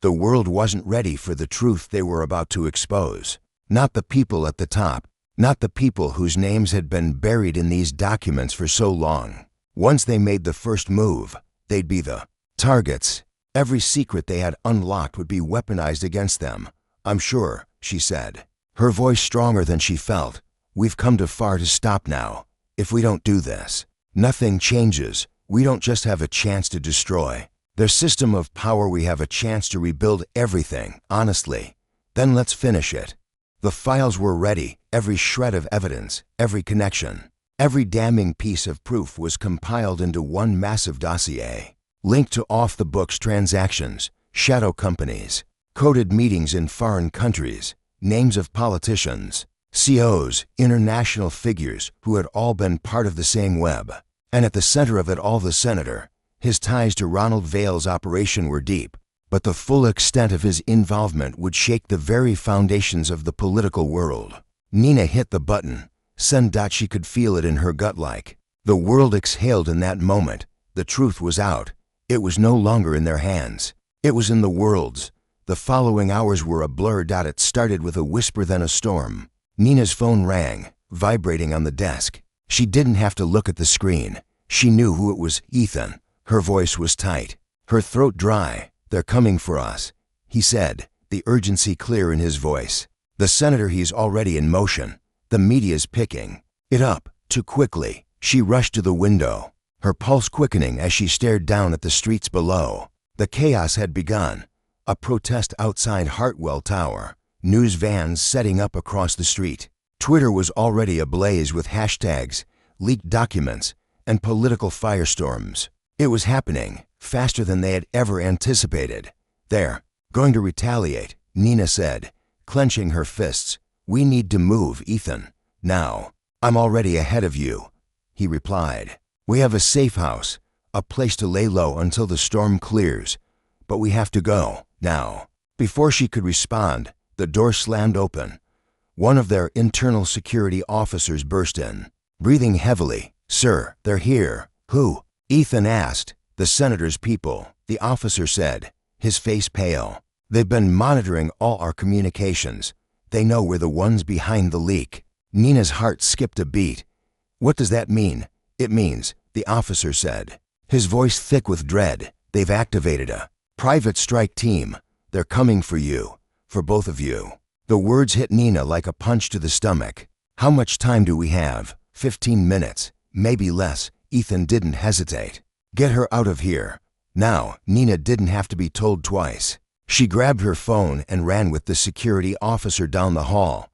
Speaker 1: The world wasn't ready for the truth they were about to expose. Not the people at the top, not the people whose names had been buried in these documents for so long. Once they made the first move, they'd be the targets. Every secret they had unlocked would be weaponized against them. I'm sure, she said, her voice stronger than she felt. We've come too far to stop now. If we don't do this, nothing changes. We don't just have a chance to destroy their system of power, we have a chance to rebuild everything, honestly. Then let's finish it. The files were ready, every shred of evidence, every connection, every damning piece of proof was compiled into one massive dossier, linked to off-the-books transactions, shadow companies, coded meetings in foreign countries, names of politicians, CEOs, international figures who had all been part of the same web. And at the center of it all, the senator. His ties to Ronald Vale's operation were deep, but the full extent of his involvement would shake the very foundations of the political world. Nina hit the button. Send. She could feel it in her gut like the world exhaled in that moment. The truth was out. It was no longer in their hands. It was in the world's. The following hours were a blur. It started with a whisper, then a storm. Nina's phone rang, vibrating on the desk. She didn't have to look at the screen. She knew who it was. Ethan. Her voice was tight, her throat dry. They're coming for us, he said, the urgency clear in his voice. The senator, he's already in motion. The media's picking it up too quickly. She rushed to the window, her pulse quickening as she stared down at the streets below. The chaos had begun. A protest outside Hartwell Tower, news vans setting up across the street. Twitter was already ablaze with hashtags, leaked documents, and political firestorms. It was happening, faster than they had ever anticipated. They're going to retaliate, Nina said, clenching her fists. We need to move, Ethan. Now. I'm already ahead of you, he replied. We have a safe house, a place to lay low until the storm clears. But we have to go, now. Before she could respond, the door slammed open. One of their internal security officers burst in, breathing heavily. Sir, they're here. Who? Ethan asked. The senator's people, the officer said, his face pale. They've been monitoring all our communications. They know we're the ones behind the leak. Nina's heart skipped a beat. What does that mean? It means, the officer said, his voice thick with dread, they've activated a private strike team. They're coming for you, for both of you. The words hit Nina like a punch to the stomach. How much time do we have? 15 minutes, maybe less. Ethan didn't hesitate. Get her out of here. Now, Nina didn't have to be told twice. She grabbed her phone and ran with the security officer down the hall.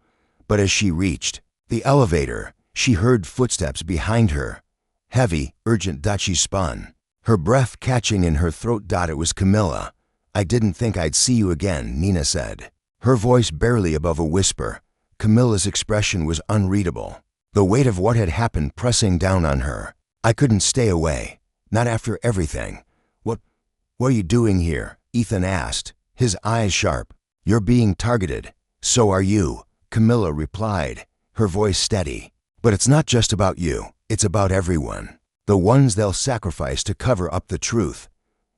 Speaker 1: But as she reached the elevator, she heard footsteps behind her. Heavy, urgent. She spun, her breath catching in her throat. It was Camilla. "I didn't think I'd see you again," Nina said, her voice barely above a whisper. Camilla's expression was unreadable, the weight of what had happened pressing down on her. "I couldn't stay away, not after everything." What are you doing here?" Ethan asked, his eyes sharp. "You're being targeted." "So are you," Camilla replied, her voice steady. "But it's not just about you, it's about everyone. The ones they'll sacrifice to cover up the truth.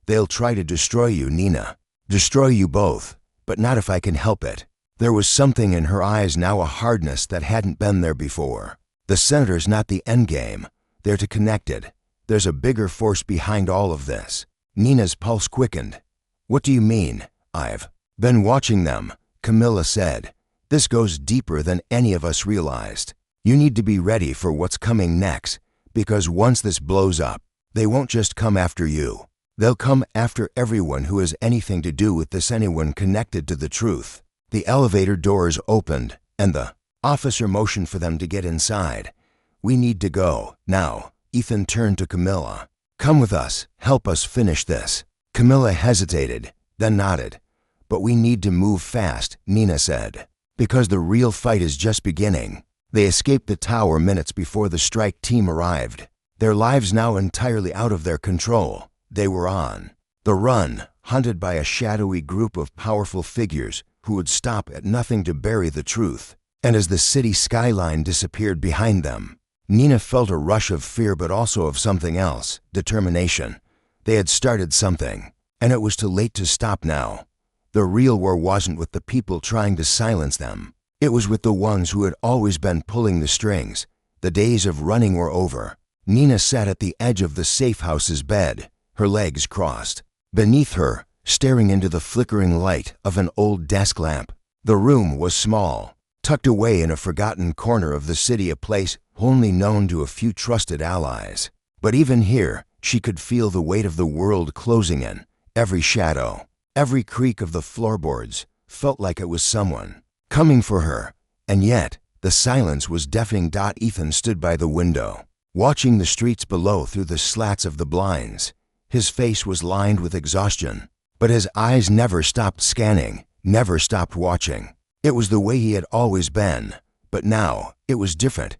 Speaker 1: They'll try to destroy you, Nina. Destroy you both, but not if I can help it." There was something in her eyes now, a hardness that hadn't been there before. "The senator's not the endgame. They're too connected. There's a bigger force behind all of this." Nina's pulse quickened. "What do you mean?" "I've been watching them," Camilla said. "This goes deeper than any of us realized. You need to be ready for what's coming next, because once this blows up, they won't just come after you. They'll come after everyone who has anything to do with this, anyone connected to the truth." The elevator doors opened, and the officer motioned for them to get inside. "We need to go now." Ethan turned to Camilla. "Come with us, help us finish this." Camilla hesitated, then nodded. "But we need to move fast," Nina said, "because the real fight is just beginning." They escaped the tower minutes before the strike team arrived, their lives now entirely out of their control. They were on the run, hunted by a shadowy group of powerful figures who would stop at nothing to bury the truth. And as the city skyline disappeared behind them, Nina felt a rush of fear, but also of something else, determination. They had started something, and it was too late to stop now. The real war wasn't with the people trying to silence them. It was with the ones who had always been pulling the strings. The days of running were over. Nina sat at the edge of the safe house's bed, her legs crossed. Beneath her, staring into the flickering light of an old desk lamp. The room was small, tucked away in a forgotten corner of the city, a place only known to a few trusted allies. But even here, she could feel the weight of the world closing in. Every shadow, every creak of the floorboards felt like it was someone coming for her. And yet, the silence was deafening. Ethan stood by the window, watching the streets below through the slats of the blinds. His face was lined with exhaustion, but his eyes never stopped scanning, never stopped watching. It was the way he had always been, but now it was different.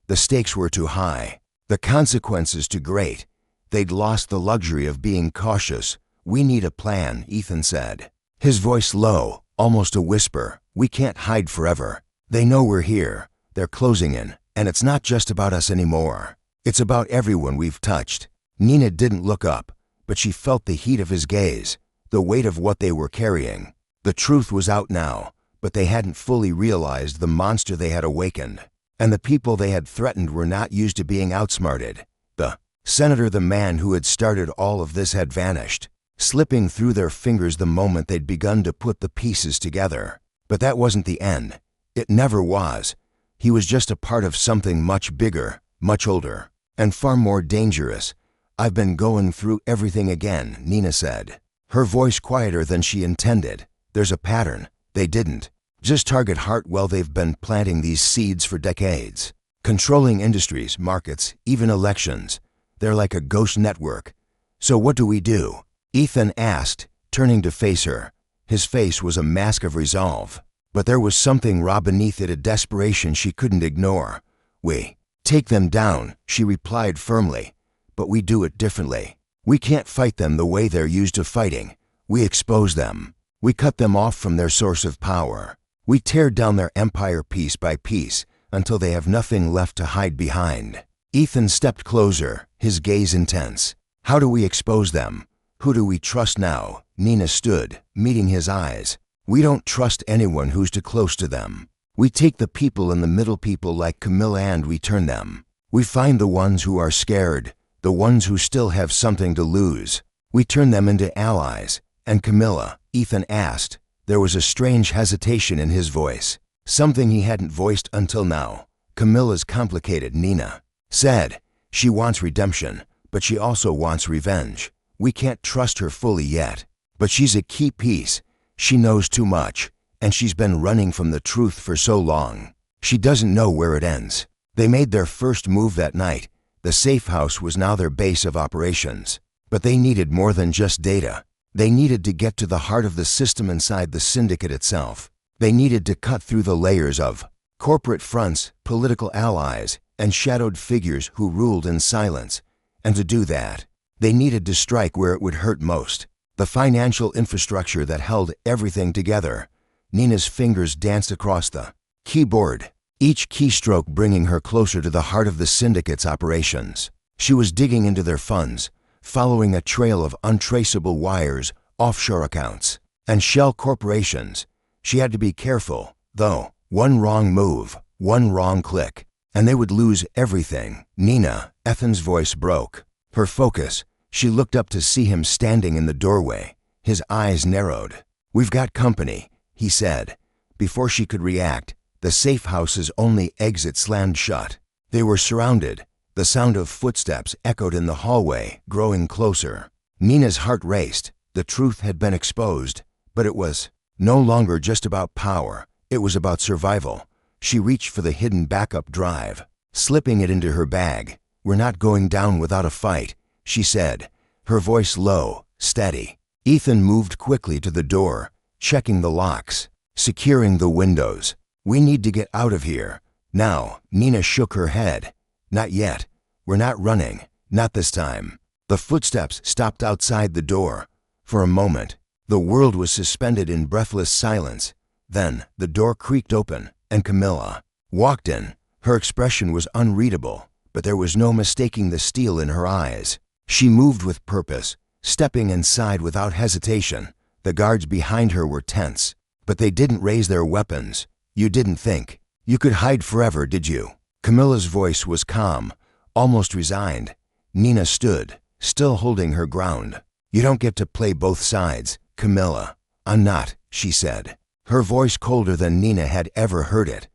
Speaker 1: The stakes were too high, the consequences too great. They'd lost the luxury of being cautious. "We need a plan," Ethan said, his voice low, almost a whisper. "We can't hide forever. They know we're here. They're closing in, and it's not just about us anymore. It's about everyone we've touched." Nina didn't look up, but she felt the heat of his gaze, the weight of what they were carrying. The truth was out now, but they hadn't fully realized the monster they had awakened. And the people they had threatened were not used to being outsmarted. The senator, the man who had started all of this, had vanished, slipping through their fingers the moment they'd begun to put the pieces together. But that wasn't the end. It never was. He was just a part of something much bigger, much older, and far more dangerous. "I've been going through everything again," Nina said, her voice quieter than she intended. "There's a pattern. They didn't just target Hartwell. They've been planting these seeds for decades, controlling industries, markets, even elections. They're like a ghost network." "So what do we do?" Ethan asked, turning to face her. His face was a mask of resolve, but there was something raw beneath it, a desperation she couldn't ignore. "We take them down," she replied firmly, "but we do it differently. We can't fight them the way they're used to fighting. We expose them. We cut them off from their source of power. We tear down their empire piece by piece until they have nothing left to hide behind." Ethan stepped closer, his gaze intense. "How do we expose them? Who do we trust now?" Nina stood, meeting his eyes. "We don't trust anyone who's too close to them. We take the people in the middle, people like Camilla, and we turn them. We find the ones who are scared, the ones who still have something to lose. We turn them into allies." "And Camilla?" Ethan asked. There was a strange hesitation in his voice, something he hadn't voiced until now. "Camilla's complicated," Nina said. "She wants redemption, but she also wants revenge. We can't trust her fully yet. But she's a key piece. She knows too much, and she's been running from the truth for so long. She doesn't know where it ends. They made their first move that night. The safe house was now their base of operations. But they needed more than just data. They needed to get to the heart of the system inside the syndicate itself. They needed to cut through the layers of corporate fronts, political allies, and shadowed figures who ruled in silence. And to do that, they needed to strike where it would hurt most. The financial infrastructure that held everything together. Nina's fingers danced across the keyboard, each keystroke bringing her closer to the heart of the syndicate's operations. She was digging into their funds, following a trail of untraceable wires, offshore accounts, and shell corporations. She had to be careful, though. One wrong move, one wrong click, and they would lose everything. Nina, Ethan's voice broke. Her focus. She looked up to see him standing in the doorway. His eyes narrowed. "We've got company," he said. Before she could react, the safe house's only exit slammed shut. They were surrounded. The sound of footsteps echoed in the hallway, growing closer. Nina's heart raced. The truth had been exposed, but it was no longer just about power. It was about survival. She reached for the hidden backup drive, slipping it into her bag. "We're not going down without a fight," she said, her voice low, steady. Ethan moved quickly to the door, checking the locks, securing the windows. "We need to get out of here. Now." Nina shook her head. "Not yet. We're not running. Not this time." The footsteps stopped outside the door. For a moment, the world was suspended in breathless silence. Then the door creaked open, and Camilla walked in. Her expression was unreadable, but there was no mistaking the steel in her eyes. She moved with purpose, stepping inside without hesitation. The guards behind her were tense, but they didn't raise their weapons. "You didn't think you could hide forever, did you?" Camilla's voice was calm, almost resigned. Nina stood, still holding her ground. "You don't get to play both sides, Camilla." "I'm not," she said, her voice colder than Nina had ever heard it.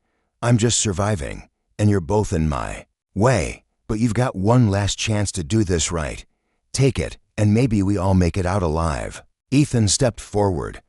Speaker 1: "I'm just surviving, and you're both in my way. But you've got one last chance to do this right. Take it, and maybe we all make it out alive." Ethan stepped forward.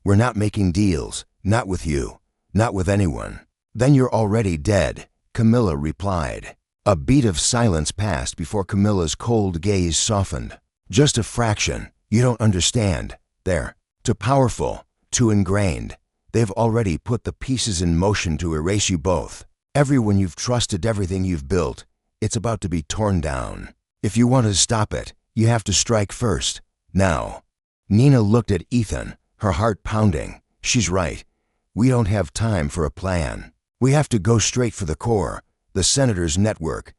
Speaker 1: "We're not making deals, not with you, not with anyone." "Then you're already dead," Camilla replied. A beat of silence passed before Camilla's cold gaze softened. "Just a fraction. You don't understand. They're too powerful, too ingrained. They've already put the pieces in motion to erase you both. Everyone you've trusted, everything you've built, it's about to be torn down. If you want to stop it, you have to strike first. Now." Nina looked at Ethan, her heart pounding. "She's right. We don't have time for a plan. We have to go straight for the core, the Senator's network.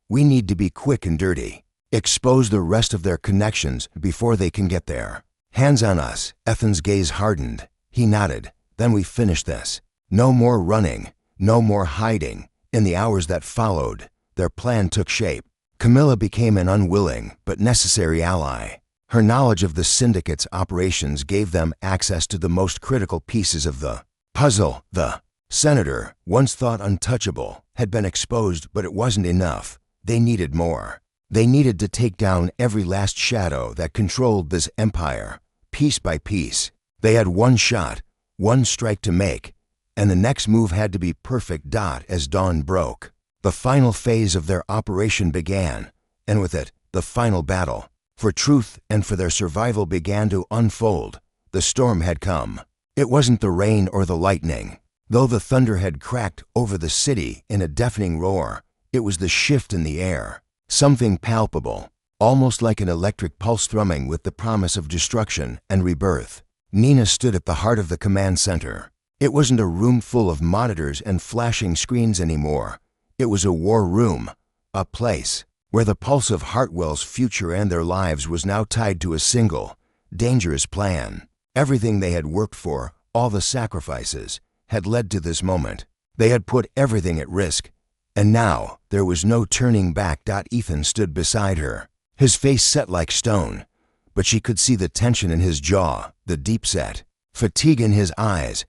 Speaker 1: We need to be quick and dirty. Expose the rest of their connections before they can get there. Hands on us." Ethan's gaze hardened. He nodded. "Then we finish this. No more running, no more hiding." In the hours that followed, their plan took shape. Camilla became an unwilling but necessary ally. Her knowledge of the syndicate's operations gave them access to the most critical pieces of the puzzle. The Senator, once thought untouchable, had been exposed, but it wasn't enough. They needed more. They needed to take down every last shadow that controlled this empire, piece by piece. They had one shot, one strike to make, and the next move had to be perfect. As dawn broke, the final phase of their operation began, and with it, the final battle for truth and for their survival began to unfold. The storm had come. It wasn't the rain or the lightning. Though the thunder had cracked over the city in a deafening roar, it was the shift in the air. Something palpable, almost like an electric pulse thrumming with the promise of destruction and rebirth. Nina stood at the heart of the command center. It wasn't a room full of monitors and flashing screens anymore. It was a war room, a place where the pulse of Hartwell's future and their lives was now tied to a single, dangerous plan. Everything they had worked for, all the sacrifices, had led to this moment. They had put everything at risk, and now there was no turning back. Ethan stood beside her, his face set like stone, but she could see the tension in his jaw, the deep set fatigue in his eyes.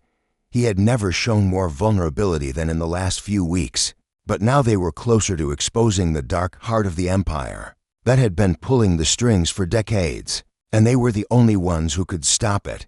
Speaker 1: He had never shown more vulnerability than in the last few weeks, but now they were closer to exposing the dark heart of the empire that had been pulling the strings for decades. and they were the only ones who could stop it.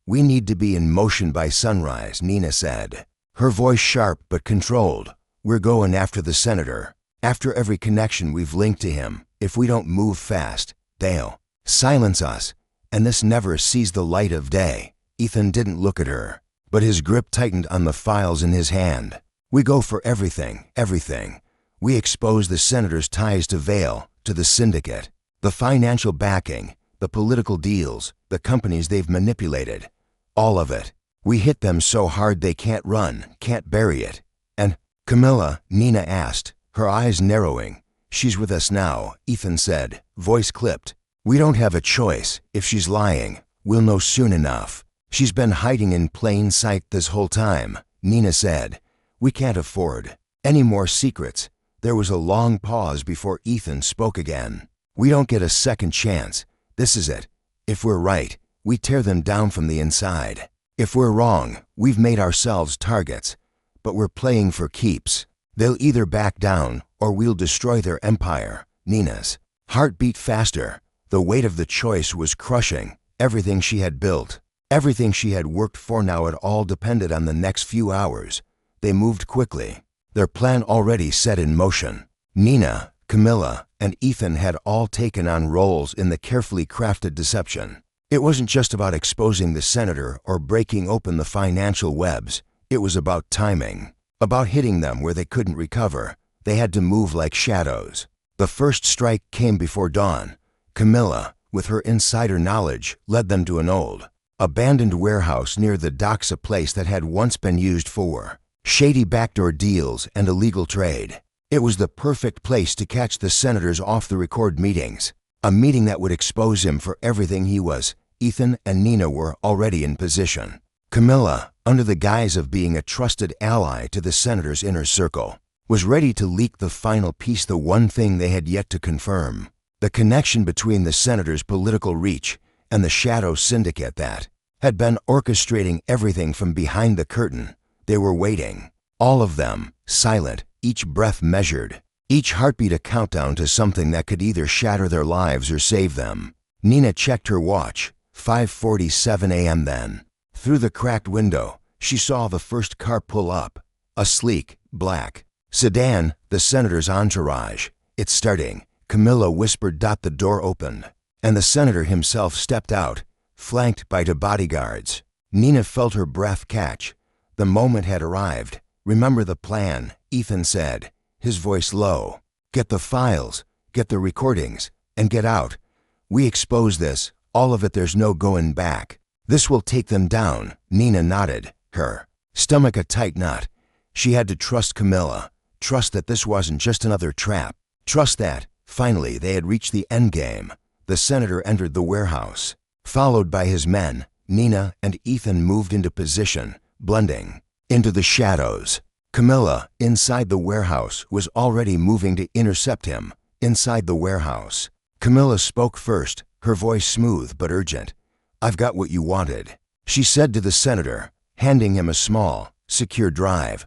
Speaker 1: "We need to be in motion by sunrise," Nina said, her voice sharp but controlled. "We're going after the senator. After every connection we've linked to him, if we don't move fast, they'll silence us, and this never sees the light of day." Ethan didn't look at her, but his grip tightened on the files in his hand. "We go for everything, everything. We expose the senator's ties to Vale, to the syndicate, the financial backing, the political deals, the companies they've manipulated. All of it. We hit them so hard they can't run, can't bury it." "And Camilla?" Nina asked, her eyes narrowing. "She's with us now," Ethan said, voice clipped. "We don't have a choice. If she's lying, we'll know soon enough." "She's been hiding in plain sight this whole time," Nina said. "We can't afford any more secrets." There was a long pause before Ethan spoke again. "We don't get a second chance. This is it. If we're right, we tear them down from the inside. If we're wrong, we've made ourselves targets. But we're playing for keeps. They'll either back down or we'll destroy their empire." Nina's heart beat faster. The weight of the choice was crushing. Everything she had built, everything she had worked for, now it all depended on the next few hours. They moved quickly, their plan already set in motion. Nina, Camilla, and Ethan had all taken on roles in the carefully crafted deception. It wasn't just about exposing the senator or breaking open the financial webs. It was about timing, about hitting them where they couldn't recover. They had to move like shadows. The first strike came before dawn. Camilla, with her insider knowledge, led them to an old, abandoned warehouse near the docks, a place that had once been used for shady backdoor deals and illegal trade. It was the perfect place to catch the senators off the record meetings, a meeting that would expose him for everything he was. Ethan and Nina were already in position. Camilla, under the guise of being a trusted ally to the senator's inner circle, was ready to leak the final piece, the one thing they had yet to confirm: the connection between the senator's political reach and the shadow syndicate that had been orchestrating everything from behind the curtain. They were waiting, all of them, silent, each breath measured, each heartbeat a countdown to something that could either shatter their lives or save them. Nina checked her watch. 5:47 a.m. then. Through the cracked window, she saw the first car pull up. A sleek, black sedan, the senator's entourage. "It's starting," Camilla whispered. The door opened, and the senator himself stepped out, flanked by two bodyguards. Nina felt her breath catch. The moment had arrived. "Remember the plan," Ethan said, his voice low. "Get the files, get the recordings, and get out. We expose this, all of it. There's no going back. This will take them down." Nina nodded, her stomach a tight knot. She had to trust Camilla, trust that this wasn't just another trap, trust that, finally, they had reached the endgame. The senator entered the warehouse, followed by his men. Nina and Ethan moved into position, blending into the shadows. Camilla, inside the warehouse, was already moving to intercept him. Inside the warehouse, Camilla spoke first, her voice smooth but urgent. "I've got what you wanted," she said to the senator, handing him a small, secure drive.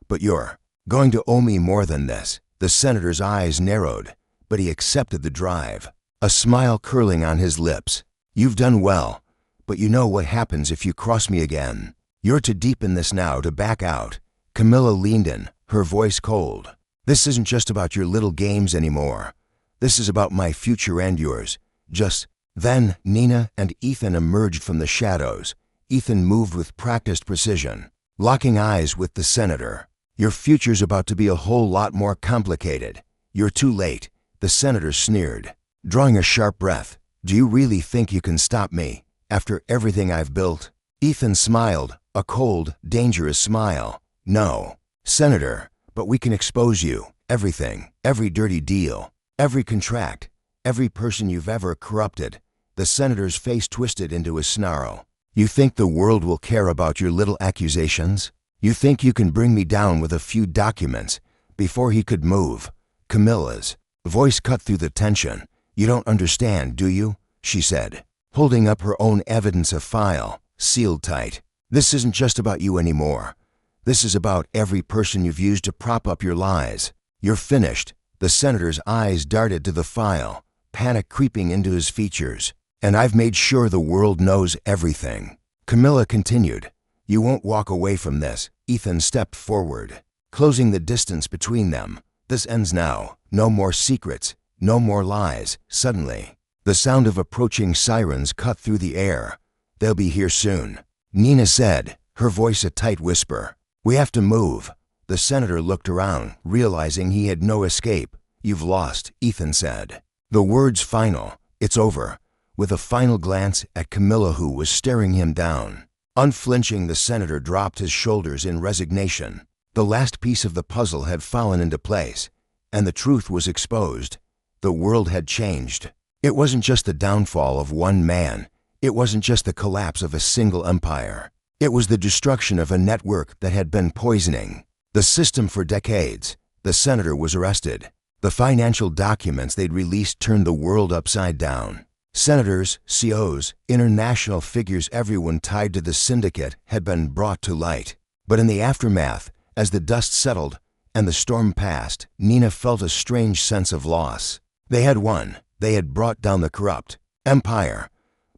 Speaker 1: "But you're going to owe me more than this." The senator's eyes narrowed, but he accepted the drive, a smile curling on his lips. "You've done well, but you know what happens if you cross me again. You're too deep in this now to back out." Camilla leaned in, her voice cold. "This isn't just about your little games anymore. This is about my future and yours. Just..." Then Nina and Ethan emerged from the shadows. Ethan moved with practiced precision, locking eyes with the senator. "Your future's about to be a whole lot more complicated." "You're too late," the senator sneered, drawing a sharp breath. "Do you really think you can stop me, after everything I've built?" Ethan smiled, a cold, dangerous smile. "No, Senator, but we can expose you, everything, every dirty deal, every contract, every person you've ever corrupted." The senator's face twisted into a snarl. "You think the world will care about your little accusations? You think you can bring me down with a few documents?" Before he could move, Camilla's voice cut through the tension. "You don't understand, do you?" she said, holding up her own evidence, a file, sealed tight. "This isn't just about you anymore. This is about every person you've used to prop up your lies. You're finished." The senator's eyes darted to the file, panic creeping into his features. And I've made sure the world knows everything. Camilla continued. You won't walk away from this. Ethan stepped forward, closing the distance between them. This ends now. No more secrets. No more lies. Suddenly, the sound of approaching sirens cut through the air. They'll be here soon, Nina said, her voice a tight whisper. We have to move. The senator looked around, realizing he had no escape. You've lost, Ethan said. The words final. It's over. With a final glance at Camilla, who was staring him down. Unflinching, the senator dropped his shoulders in resignation. The last piece of the puzzle had fallen into place, and the truth was exposed. The world had changed. It wasn't just the downfall of one man. It wasn't just the collapse of a single empire. It was the destruction of a network that had been poisoning the system for decades. The senator was arrested. The financial documents they'd released turned the world upside down. Senators, CEOs, international figures, everyone tied to the syndicate had been brought to light. But in the aftermath, as the dust settled and the storm passed, Nina felt a strange sense of loss. They had won. They had brought down the corrupt empire.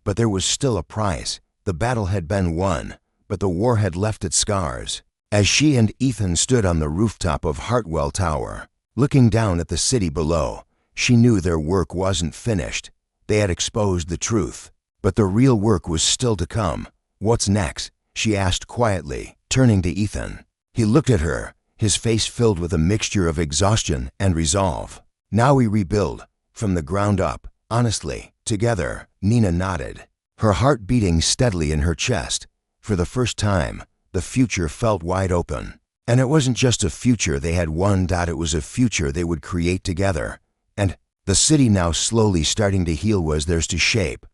Speaker 1: But there was still a price. The battle had been won, but the war had left its scars. As she and Ethan stood on the rooftop of Hartwell Tower, looking down at the city below, she knew their work wasn't finished. They had exposed the truth, but the real work was still to come. What's next? She asked quietly, turning to Ethan. He looked at her, his face filled with a mixture of exhaustion and resolve. Now we rebuild, from the ground up, honestly, together. Nina nodded, her heart beating steadily in her chest. For the first time, the future felt wide open. And it wasn't just a future they had won, it was a future they would create together. And the city, now slowly starting to heal, was theirs to shape.